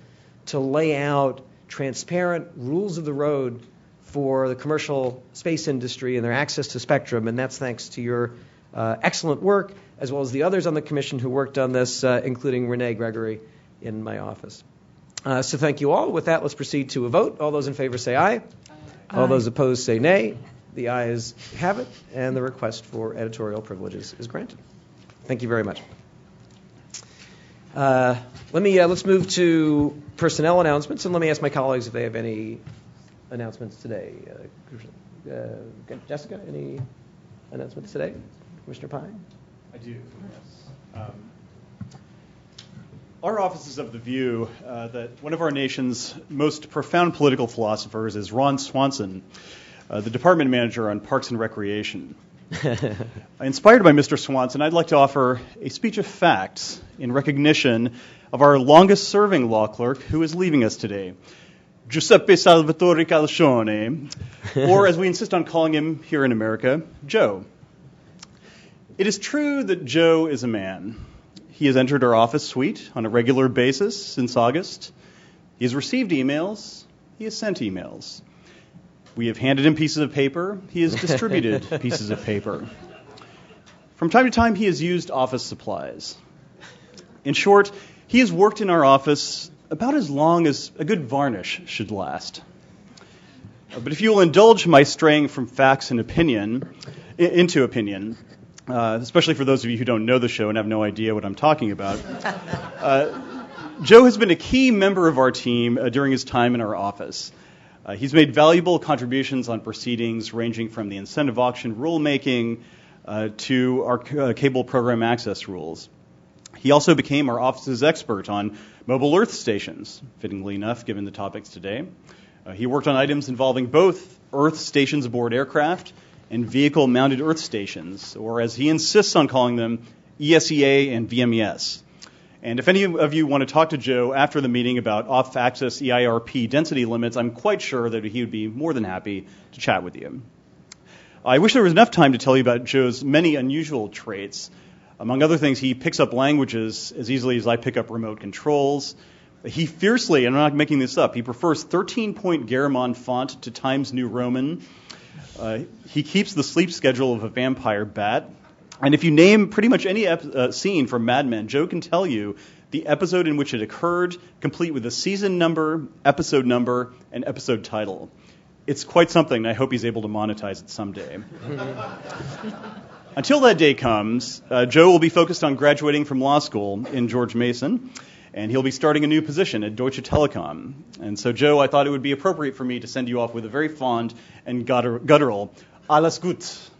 to lay out transparent rules of the road for the commercial space industry and their access to spectrum, and that's thanks to your excellent work, as well as the others on the Commission who worked on this, including Renee Gregory in my office. So thank you all. With that, let's proceed to a vote. All those in favor say aye. All those opposed say nay. The ayes have it, and the request for editorial privileges is granted. Thank you very much. Let's move to personnel announcements, and let me ask my colleagues if they have any announcements today. Jessica, any announcements today? Commissioner Pine? I do, yes. Our office is of the view that one of our nation's most profound political philosophers is Ron Swanson, the department manager on Parks and Recreation. Inspired by Mr. Swanson, I'd like to offer a speech of facts in recognition of our longest-serving law clerk who is leaving us today, Giuseppe Salvatore Gaglione, or as we insist on calling him here in America, Joe. It is true that Joe is a man. He has entered our office suite on a regular basis since August. He has received emails. He has sent emails. We have handed him pieces of paper. He has distributed pieces of paper. From time to time, he has used office supplies. In short, he has worked in our office about as long as a good varnish should last. But if you will indulge my straying from facts and opinion into opinion, especially for those of you who don't know the show and have no idea what I'm talking about, Joe has been a key member of our team during his time in our office. He's made valuable contributions on proceedings ranging from the incentive auction rulemaking to our cable program access rules. He also became our office's expert on mobile Earth stations, fittingly enough, given the topics today. He worked on items involving both Earth stations aboard aircraft and vehicle-mounted Earth stations, or as he insists on calling them, ESEA and VMES. And if any of you want to talk to Joe after the meeting about off-axis EIRP density limits, I'm quite sure that he would be more than happy to chat with you. I wish there was enough time to tell you about Joe's many unusual traits. Among other things, he picks up languages as easily as I pick up remote controls. He fiercely, and I'm not making this up, he prefers 13-point Garamond font to Times New Roman. He keeps the sleep schedule of a vampire bat. And if you name pretty much any scene from Mad Men, Joe can tell you the episode in which it occurred, complete with a season number, and episode title. It's quite something, and I hope he's able to monetize it someday. Until that day comes, Joe will be focused on graduating from law school in George Mason, and he'll be starting a new position at Deutsche Telekom. And so, Joe, I thought it would be appropriate for me to send you off with a very fond and guttural alles gut,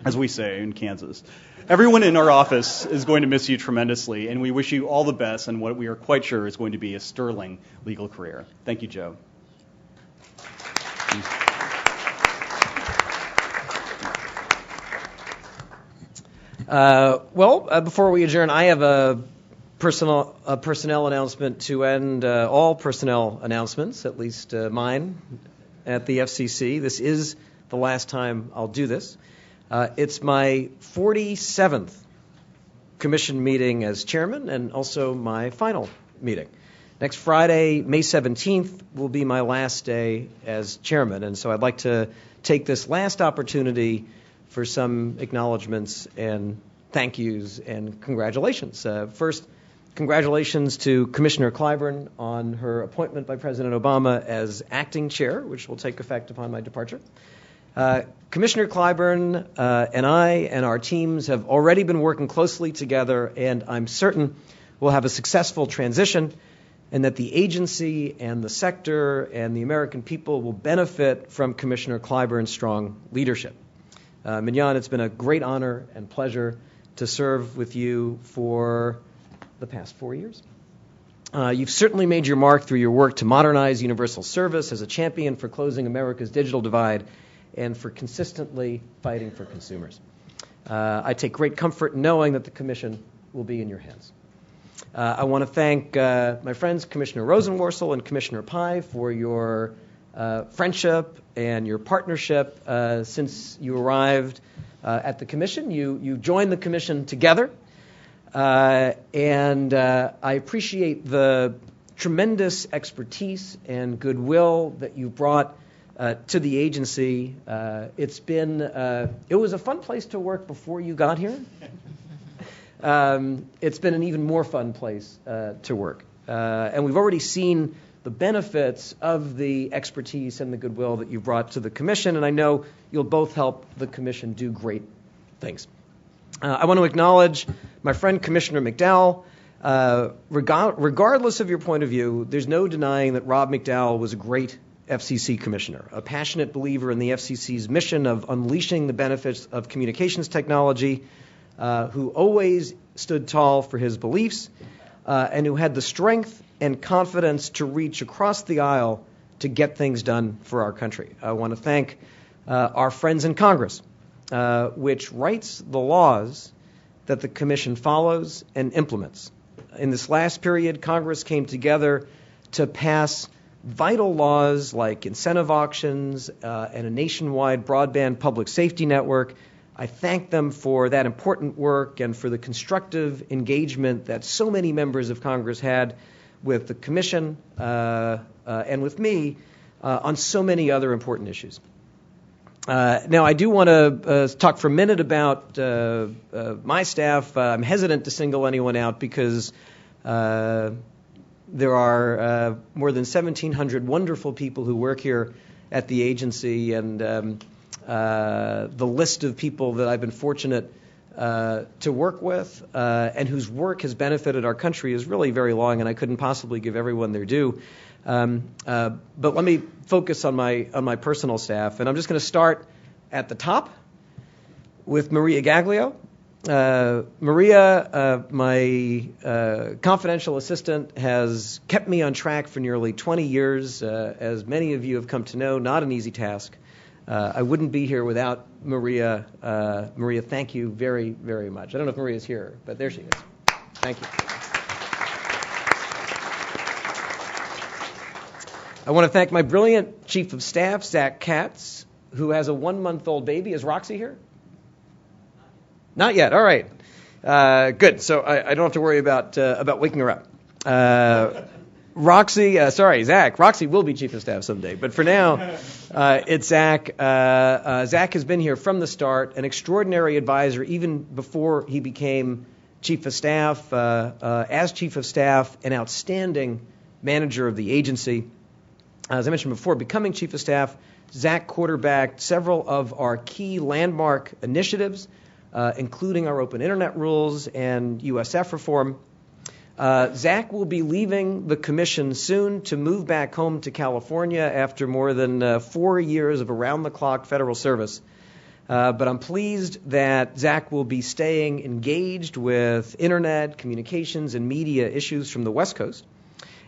as we say in Kansas. Everyone in our office is going to miss you tremendously, and we wish you all the best in what we are quite sure is going to be a sterling legal career. Thank you, Joe. Before we adjourn, I have a personnel announcement to end all personnel announcements, at least mine, at the FCC. This is the last time I'll do this. It's my 47th commission meeting as chairman and also my final meeting. Next Friday, May 17th, will be my last day as chairman, and so I'd like to take this last opportunity for some acknowledgments and thank yous and congratulations. First, congratulations to Commissioner Clyburn on her appointment by President Obama as acting chair, which will take effect upon my departure. Commissioner Clyburn and I and our teams have already been working closely together, and I'm certain we'll have a successful transition and that the agency and the sector and the American people will benefit from Commissioner Clyburn's strong leadership. Mignon, it's been a great honor and pleasure to serve with you for the past 4 years. You've certainly made your mark through your work to modernize universal service as a champion for closing America's digital divide and for consistently fighting for consumers. I take great comfort in knowing that the Commission will be in your hands. I want to thank my friends Commissioner Rosenworcel and Commissioner Pai for your friendship and your partnership since you arrived at the Commission. You joined the Commission together, and I appreciate the tremendous expertise and goodwill that you brought to the agency. It was a fun place to work before you got here. It's been an even more fun place to work. And we've already seen the benefits of the expertise and the goodwill that you brought to the Commission, and I know you'll both help the Commission do great things. I want to acknowledge my friend Commissioner McDowell. Regardless of your point of view, there's no denying that Rob McDowell was a great FCC commissioner, a passionate believer in the FCC's mission of unleashing the benefits of communications technology, who always stood tall for his beliefs, and who had the strength and confidence to reach across the aisle to get things done for our country. I want to thank our friends in Congress, which writes the laws that the Commission follows and implements. In this last period, Congress came together to pass vital laws like incentive auctions and a nationwide broadband public safety network. I thank them for that important work and for the constructive engagement that so many members of Congress had with the Commission and with me on so many other important issues. Now, I do want to talk for a minute about my staff. I'm hesitant to single anyone out because there are more than 1,700 wonderful people who work here at the agency, and the list of people that I've been fortunate to work with and whose work has benefited our country is really very long, and I couldn't possibly give everyone their due. But let me focus on my personal staff, and I'm just going to start at the top with Maria Gaglione. Maria, my confidential assistant, has kept me on track for nearly 20 years. As many of you have come to know, not an easy task. I wouldn't be here without Maria. Maria, thank you very, very much. I don't know if Maria's here, but there she is. Thank you. I want to thank my brilliant Chief of Staff, Zach Katz, who has a 1-month-old baby. Is Roxy here? Not yet. All right. Good. So I don't have to worry about waking her up. Zach. Roxy will be Chief of Staff someday. But for now, it's Zach. Zach has been here from the start, an extraordinary advisor even before he became Chief of Staff. As Chief of Staff, an outstanding manager of the agency. As I mentioned before, becoming Chief of Staff, Zach quarterbacked several of our key landmark initiatives, including our open internet rules and USF reform. Zach will be leaving the Commission soon to move back home to California after more than 4 years of around-the-clock federal service. But I'm pleased that Zach will be staying engaged with internet, communications, and media issues from the West Coast.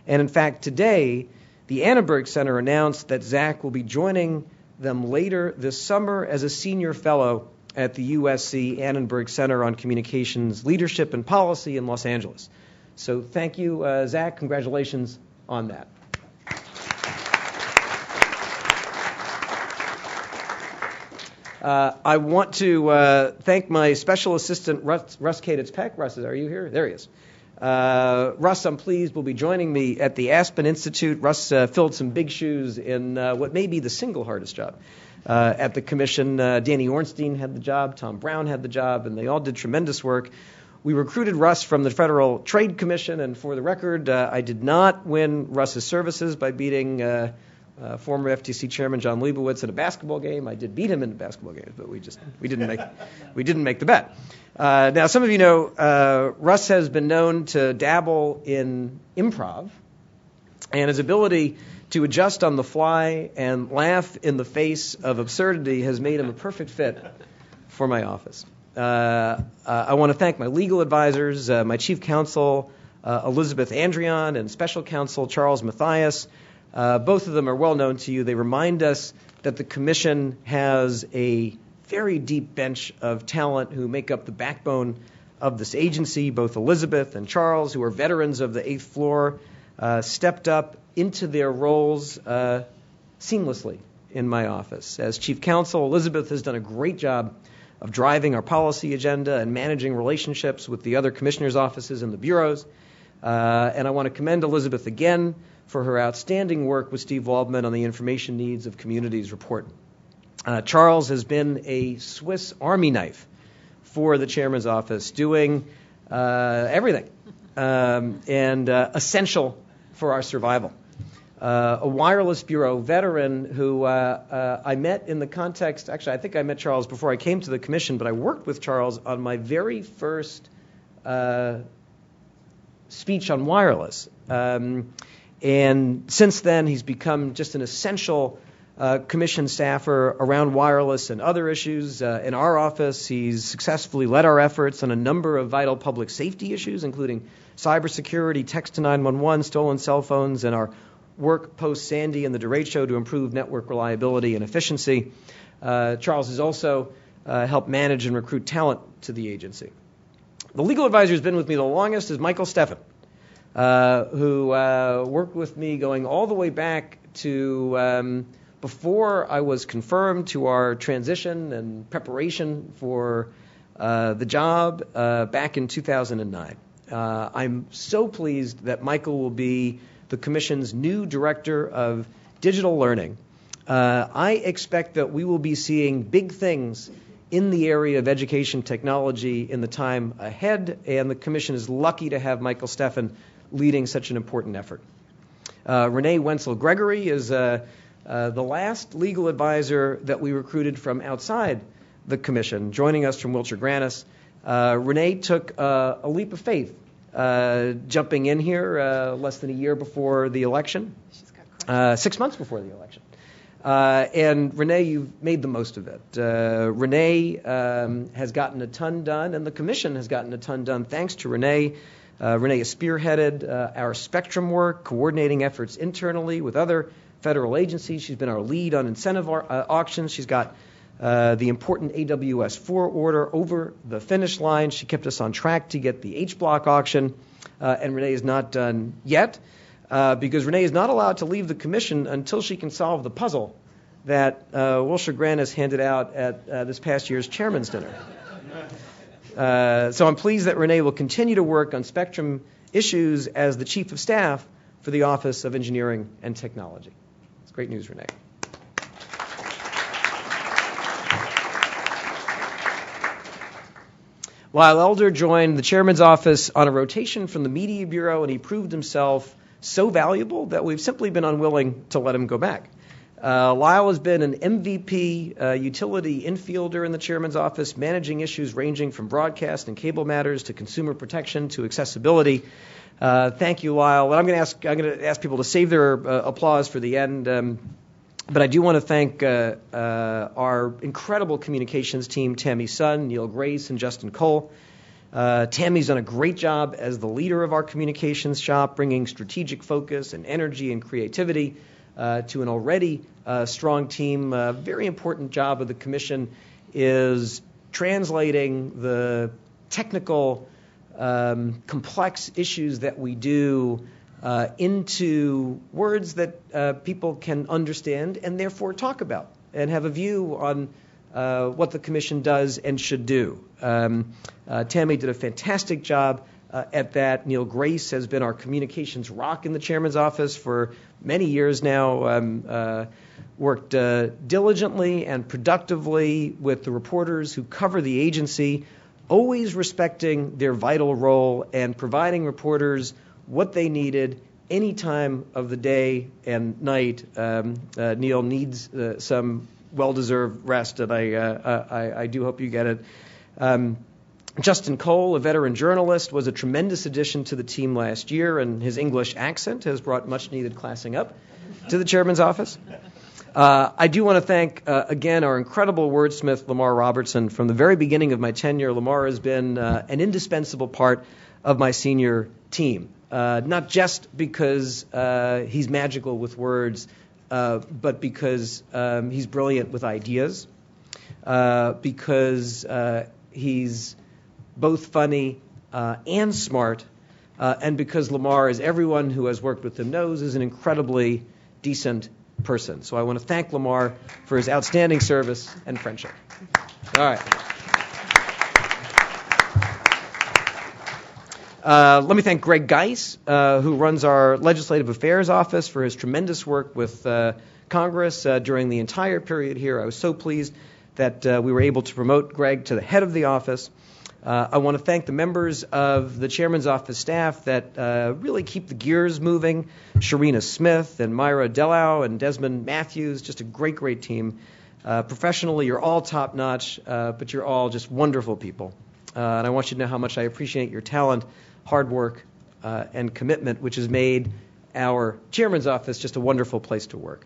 And in fact, today, the Annenberg Center announced that Zach will be joining them later this summer as a senior fellow at the USC Annenberg Center on Communications Leadership and Policy in Los Angeles. So thank you, Zach. Congratulations on that. I want to thank my special assistant, Russ Kaditz-Peck. Russ, are you here? There he is. Russ, I'm pleased, will be joining me at the Aspen Institute. Russ filled some big shoes in what may be the single hardest job at the Commission. Danny Ornstein had the job, Tom Brown had the job, and they all did tremendous work. We recruited Russ from the Federal Trade Commission, and for the record, I did not win Russ's services by beating former FTC Chairman John Leibowitz in a basketball game. I did beat him in the basketball games, but we didn't make the bet. Now, some of you know Russ has been known to dabble in improv, and his ability to adjust on the fly and laugh in the face of absurdity has made him a perfect fit for my office. I want to thank my legal advisors, my chief counsel, Elizabeth Andrion, and special counsel Charles Mathias. Both of them are well known to you. They remind us that the Commission has a very deep bench of talent who make up the backbone of this agency, both Elizabeth and Charles, who are veterans of the 8th floor, stepped up into their roles seamlessly in my office. As chief counsel, Elizabeth has done a great job of driving our policy agenda and managing relationships with the other commissioners' offices and the bureaus. And I want to commend Elizabeth again for her outstanding work with Steve Waldman on the Information Needs of Communities report. Charles has been a Swiss Army knife for the chairman's office, doing everything and essential for our survival. A wireless bureau veteran who I met in the context, actually I think I met Charles before I came to the commission, but I worked with Charles on my very first speech on wireless. And since then he's become just an essential commission staffer around wireless and other issues. In our office, he's successfully led our efforts on a number of vital public safety issues, including cybersecurity, text to 911, stolen cell phones, and our work post-Sandy and the derecho show to improve network reliability and efficiency. Charles has also helped manage and recruit talent to the agency. The legal advisor who's been with me the longest is Michael Steffen, who worked with me going all the way back to before I was confirmed, to our transition and preparation for the job back in 2009. I'm so pleased that Michael will be the Commission's new Director of Digital Learning. I expect that we will be seeing big things in the area of education technology in the time ahead, and the Commission is lucky to have Michael Steffen leading such an important effort. Renee Wenzel-Gregory is the last legal advisor that we recruited from outside the Commission, joining us from Wiltshire Grannis. Renee took a leap of faith, jumping in here less than a year before the election, 6 months before the election. And Renee, you've made the most of it. Renee has gotten a ton done, and the Commission has gotten a ton done thanks to Renee. Renee has spearheaded our spectrum work, coordinating efforts internally with other federal agencies. She's been our lead on incentive auctions. She's got the important AWS 4 order over the finish line. She kept us on track to get the H-block auction, and Renee is not done yet because Renee is not allowed to leave the Commission until she can solve the puzzle that Wilshire Grannis handed out at this past year's Chairman's Dinner. So I'm pleased that Renee will continue to work on spectrum issues as the Chief of Staff for the Office of Engineering and Technology. It's great news, Renee. Lyle Elder joined the chairman's office on a rotation from the Media Bureau, and he proved himself so valuable that we've simply been unwilling to let him go back. Lyle has been an MVP utility infielder in the chairman's office, managing issues ranging from broadcast and cable matters to consumer protection to accessibility. Thank you, Lyle. And I'm going to ask people to save their applause for the end. But I do want to thank our incredible communications team, Tammy Sun, Neil Grace, and Justin Cole. Tammy's done a great job as the leader of our communications shop, bringing strategic focus and energy and creativity to an already strong team. A very important job of the Commission is translating the technical, complex issues that we do into words that people can understand and therefore talk about and have a view on what the Commission does and should do. Tammy did a fantastic job at that. Neil Grace has been our communications rock in the chairman's office for many years now, worked diligently and productively with the reporters who cover the agency, always respecting their vital role and providing reporters what they needed any time of the day and night. Neil needs some well-deserved rest, and I do hope you get it. Justin Cole, a veteran journalist, was a tremendous addition to the team last year, and his English accent has brought much-needed classing up to the chairman's office. I do want to thank, again, our incredible wordsmith, Lamar Robertson. From the very beginning of my tenure, Lamar has been an indispensable part of my senior team, not just because he's magical with words, but because he's brilliant with ideas, because he's both funny and smart, and because Lamar, as everyone who has worked with him knows, is an incredibly decent person. So I want to thank Lamar for his outstanding service and friendship. All right. Let me thank Greg Geis, who runs our Legislative Affairs Office, for his tremendous work with Congress during the entire period here. I was so pleased that we were able to promote Greg to the head of the office. I want to thank the members of the Chairman's Office staff that really keep the gears moving. Sharina Smith and Myra Delau and Desmond Matthews, just a great, great team. Professionally, you're all top-notch, but you're all just wonderful people. And I want you to know how much I appreciate your talent, hard work, and commitment, which has made our Chairman's Office just a wonderful place to work.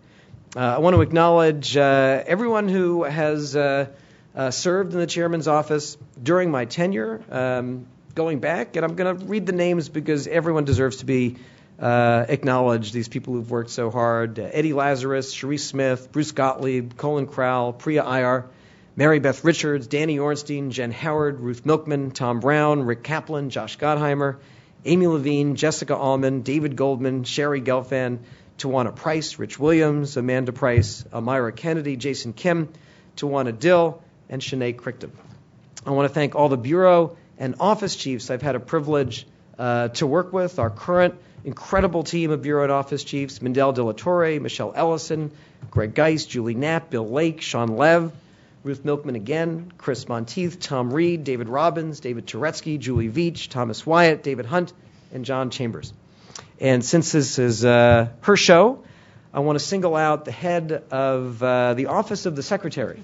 I want to acknowledge everyone who has served in the Chairman's Office during my tenure, going back, and I'm going to read the names because everyone deserves to be acknowledged, these people who've worked so hard. Eddie Lazarus, Cherise Smith, Bruce Gottlieb, Colin Crowell, Priya Iyer, Mary Beth Richards, Danny Ornstein, Jen Howard, Ruth Milkman, Tom Brown, Rick Kaplan, Josh Gottheimer, Amy Levine, Jessica Allman, David Goldman, Sherry Gelfand, Tawana Price, Rich Williams, Amanda Price, Elmira Kennedy, Jason Kim, Tawana Dill, and Shanae Crichton. I want to thank all the Bureau and Office Chiefs I've had a privilege to work with, our current incredible team of Bureau and Office Chiefs, Mindell De La Torre, Michelle Ellison, Greg Geis, Julie Knapp, Bill Lake, Sean Lev, Ruth Milkman again, Chris Monteith, Tom Reed, David Robbins, David Turetsky, Julie Veach, Thomas Wyatt, David Hunt, and John Chambers. And since this is her show, I want to single out the head of the Office of the Secretary,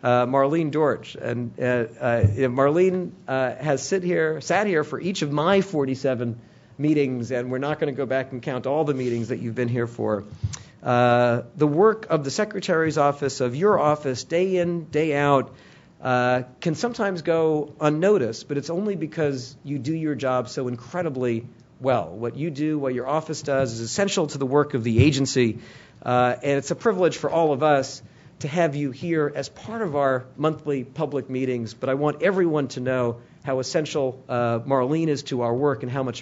Marlene Dorch. And Marlene has sat here for each of my 47 meetings, and we're not going to go back and count all the meetings that you've been here for. The work of the Secretary's office, of your office, day in, day out, can sometimes go unnoticed, but it's only because you do your job so incredibly well. What you do, what your office does, is essential to the work of the agency, and it's a privilege for all of us to have you here as part of our monthly public meetings, but I want everyone to know how essential Marlene is to our work and how much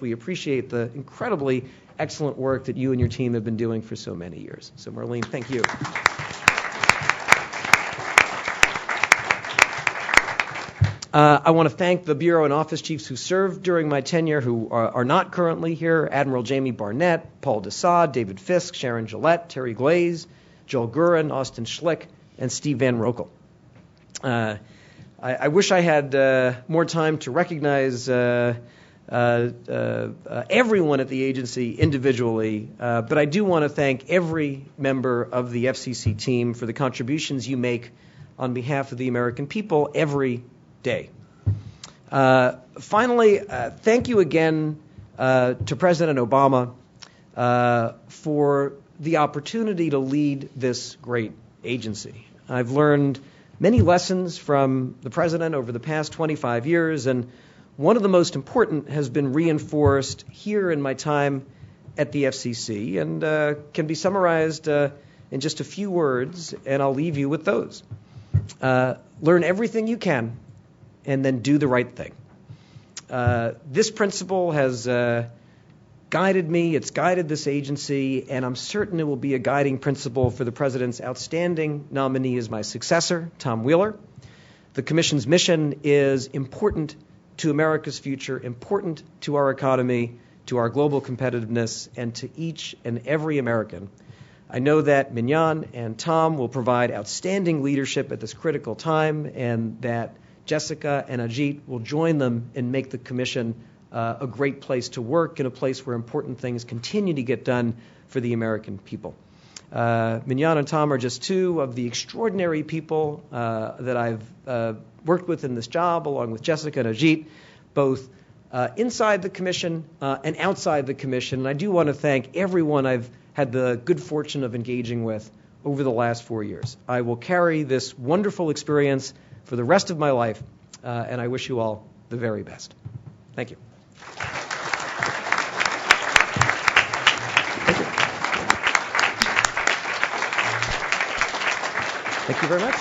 we appreciate the incredibly excellent work that you and your team have been doing for so many years. So Marlene, thank you. I want to thank the Bureau and Office Chiefs who served during my tenure who are not currently here: Admiral Jamie Barnett, Paul Desaad, David Fisk, Sharon Gillette, Terry Glaze, Joel Gurin, Austin Schlick, and Steve Van Rokel. I wish I had more time to recognize everyone at the agency individually, but I do want to thank every member of the FCC team for the contributions you make on behalf of the American people every day. Finally, thank you again to President Obama for the opportunity to lead this great agency. I've learned many lessons from the President over the past 25 years, and one of the most important has been reinforced here in my time at the FCC and can be summarized in just a few words, and I'll leave you with those. Learn everything you can and then do the right thing. This principle has guided me, it's guided this agency, and I'm certain it will be a guiding principle for the President's outstanding nominee as my successor, Tom Wheeler. The Commission's mission is important to America's future, important to our economy, to our global competitiveness, and to each and every American. I know that Mignon and Tom will provide outstanding leadership at this critical time, and that Jessica and Ajit will join them and make the Commission a great place to work and a place where important things continue to get done for the American people. Mignon and Tom are just two of the extraordinary people that I've worked with in this job, along with Jessica and Ajit, both inside the Commission and outside the Commission. And I do want to thank everyone I've had the good fortune of engaging with over the last 4 years. I will carry this wonderful experience for the rest of my life, and I wish you all the very best. Thank you. Thank you very much.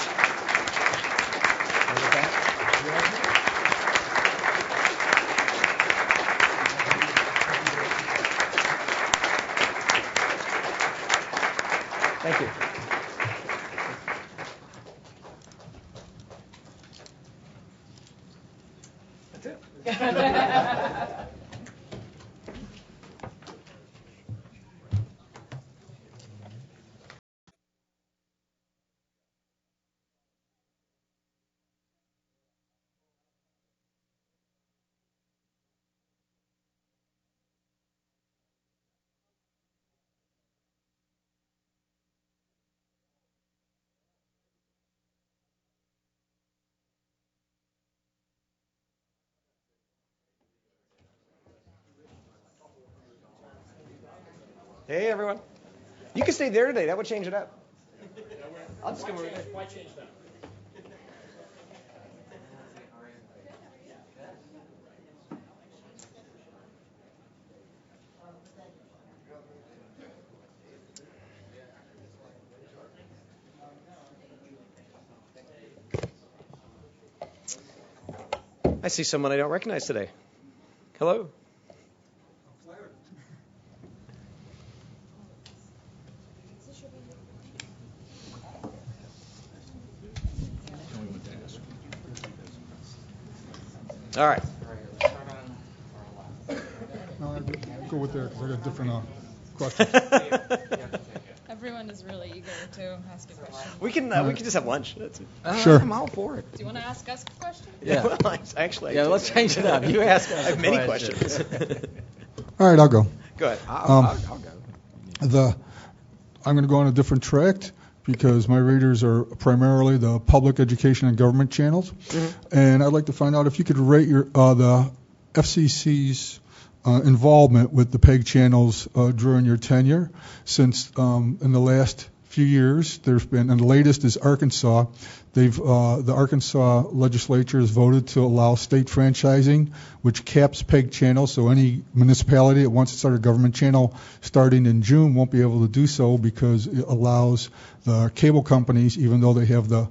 Thank you. That's it. Hey, everyone. You can stay there today. That would change it up. I'll just come over there. Why change that? I see someone I don't recognize today. Hello. All right. No, I'll go with there because I got different questions. Everyone is really eager to ask a question. We can just have lunch. That's it. Sure. I'm all for it. Do you want to ask us a question? Yeah. Well, actually, Yeah, let's change it up. You ask us. I have many questions. All right, I'll go. Go ahead. I'll go. I'm going to go on a different track because my readers are primarily the public education and government channels, and I'd like to find out if you could rate the FCC's involvement with the PEG channels during your tenure, since in the last few years there's been, and the latest is Arkansas. The Arkansas legislature has voted to allow state franchising, which caps PEG channels. So any municipality that wants to start a government channel starting in June won't be able to do so because it allows the cable companies, even though they have the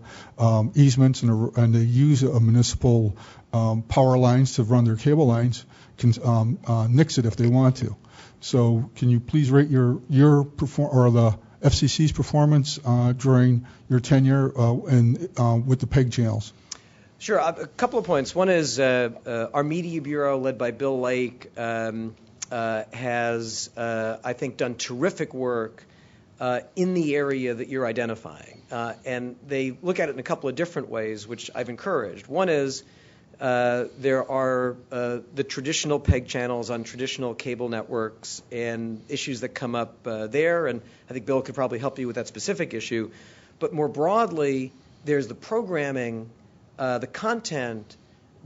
easements and they use a municipal power lines to run their cable lines, can nix it if they want to. So can you please rate your the FCC's performance during your tenure with the PEG channels? Sure. A couple of points. One is our media bureau, led by Bill Lake, has, I think, done terrific work in the area that you're identifying. And they look at it in a couple of different ways, which I've encouraged. One is there are the traditional PEG channels on traditional cable networks and issues that come up there, and I think Bill could probably help you with that specific issue. But more broadly, there's the programming, the content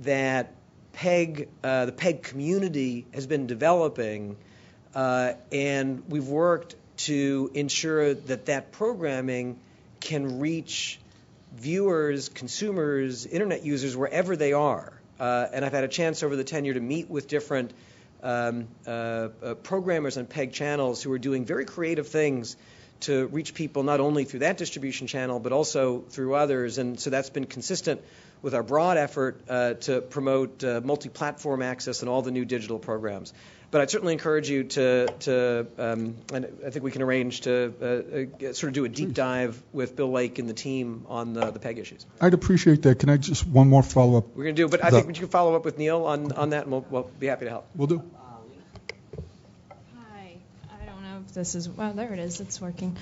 that the PEG community has been developing, and we've worked to ensure that that programming can reach viewers, consumers, internet users, wherever they are. And I've had a chance over the tenure to meet with different programmers on PEG channels who are doing very creative things to reach people not only through that distribution channel, but also through others. And so that's been consistent with our broad effort to promote multi-platform access and all the new digital programs. But I'd certainly encourage you to and I think we can arrange to sort of do a deep dive with Bill Lake and the team on the PEG issues. I'd appreciate that. Can I just one more follow-up? We're going to do, but I think you can follow up with Neil on that, and we'll be happy to help. Will do. Hi. I don't know if this is, well, there it is. It's working.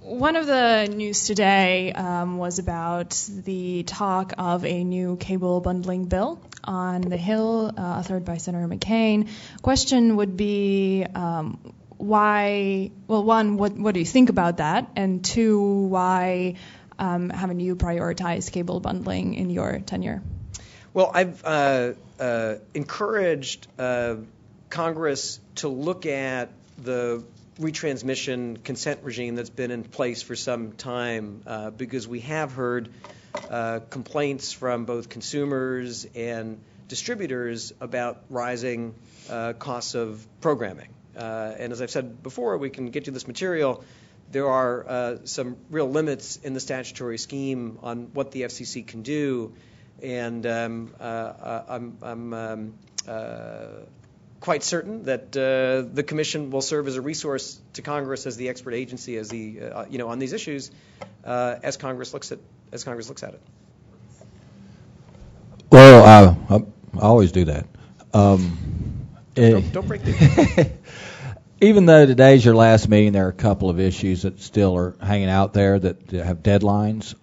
One of the news today was about the talk of a new cable bundling bill on the Hill, authored by Senator McCain. Question would be why, well, one, what do you think about that? And two, why haven't you prioritized cable bundling in your tenure? Well, I've encouraged Congress to look at the retransmission consent regime that's been in place for some time because we have heard complaints from both consumers and distributors about rising costs of programming. And as I've said before, we can get you this material. There are some real limits in the statutory scheme on what the FCC can do, and I'm quite certain that the Commission will serve as a resource to Congress as the expert agency, as the on these issues, as Congress looks at it. Well, I always do that. Don't break the. Even though today's your last meeting, there are a couple of issues that still are hanging out there that have deadlines.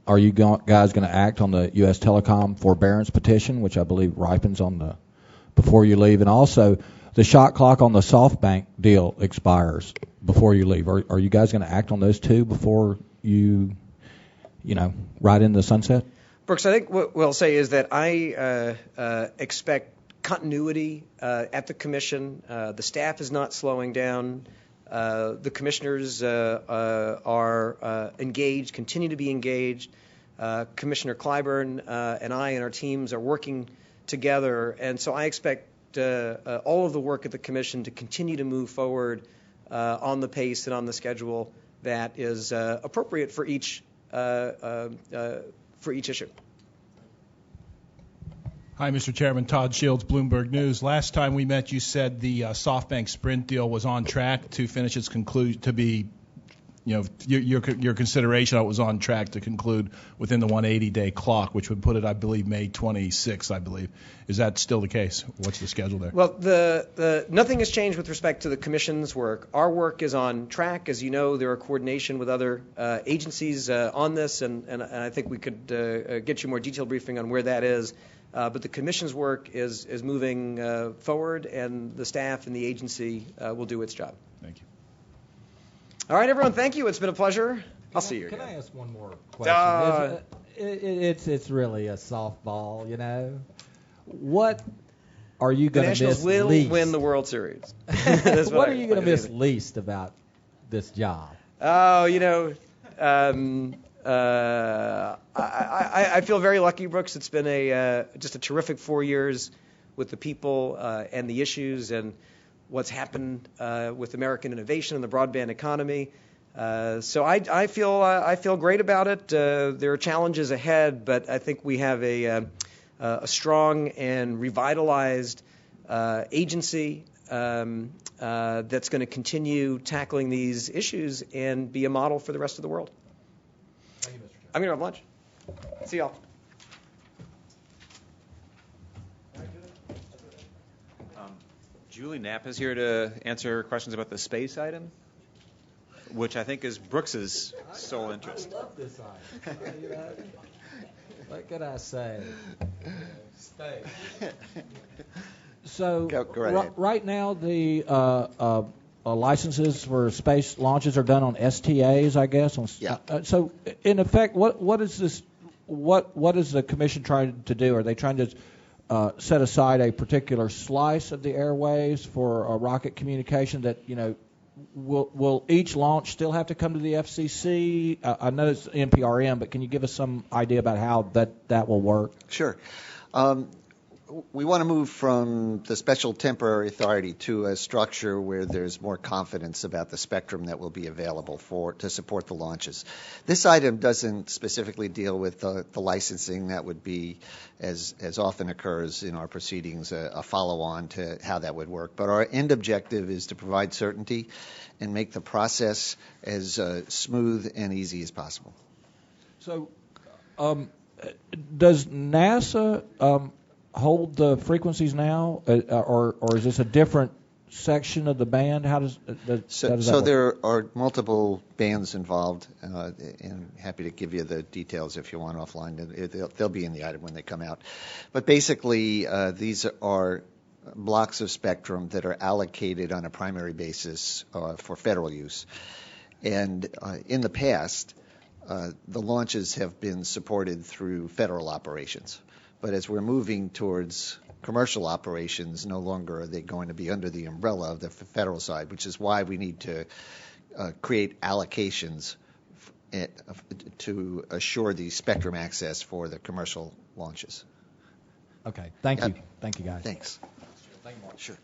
Are you guys going to act on the U.S. Telecom forbearance petition, which I believe ripens on before you leave? And also, the shot clock on the SoftBank deal expires before you leave. Are you guys going to act on those two before you ride into the sunset? Brooks, I think what we'll say is that I expect continuity at the Commission. The staff is not slowing down. The commissioners are engaged, continue to be engaged. Commissioner Clyburn and I and our teams are working together, and so I expect all of the work at the Commission to continue to move forward on the pace and on the schedule that is appropriate for each issue. Hi, Mr. Chairman. Todd Shields, Bloomberg News. Last time we met, you said the SoftBank Sprint deal was on track to finish its conclusion, to be, your consideration was on track to conclude within the 180-day clock, which would put it, I believe, May 26th, I believe. Is that still the case? What's the schedule there? Well, nothing has changed with respect to the Commission's work. Our work is on track. As you know, there are coordination with other agencies on this, and I think we could get you more detailed briefing on where that is. But the Commission's work is moving forward, and the staff and the agency will do its job. Thank you. All right, everyone, thank you. It's been a pleasure. I'll see you again. Can I ask one more question? It's really a softball, What are you going to miss least? The Nationals will win the World Series. What are you going to miss least about this job? Oh, I feel very lucky, Brooks. It's been just a terrific 4 years with the people and the issues and what's happened with American innovation and the broadband economy. So I feel great about it. There are challenges ahead, but I think we have a strong and revitalized agency that's going to continue tackling these issues and be a model for the rest of the world. Thank you, Mr. Chairman. I'm going to have lunch. See y'all. Julie Knapp is here to answer questions about the space item, which I think is Brooks's sole interest. I love this item. What could I say? Space. So go right now the licenses for space launches are done on STAs, I guess. Yeah. So in effect, what is this? What is the Commission trying to do? Are they trying to set aside a particular slice of the airways for rocket communication that will each launch still have to come to the FCC? I know it's Nprm, but can you give us some idea about how that will work? Sure. We want to move from the special temporary authority to a structure where there's more confidence about the spectrum that will be available to support the launches. This item doesn't specifically deal with the licensing. That would be, as often occurs in our proceedings, a follow-on to how that would work. But our end objective is to provide certainty and make the process as smooth and easy as possible. So does NASA hold the frequencies now, or is this a different section of the band? How does that work? There are multiple bands involved, and happy to give you the details if you want offline. They'll be in the item when they come out. But basically, these are blocks of spectrum that are allocated on a primary basis for federal use. And in the past, the launches have been supported through federal operations. But as we're moving towards commercial operations, no longer are they going to be under the umbrella of the federal side, which is why we need to create allocations to assure the spectrum access for the commercial launches. Okay. Thank you. Thank you, guys. Thanks. Thank you, Mark. Sure.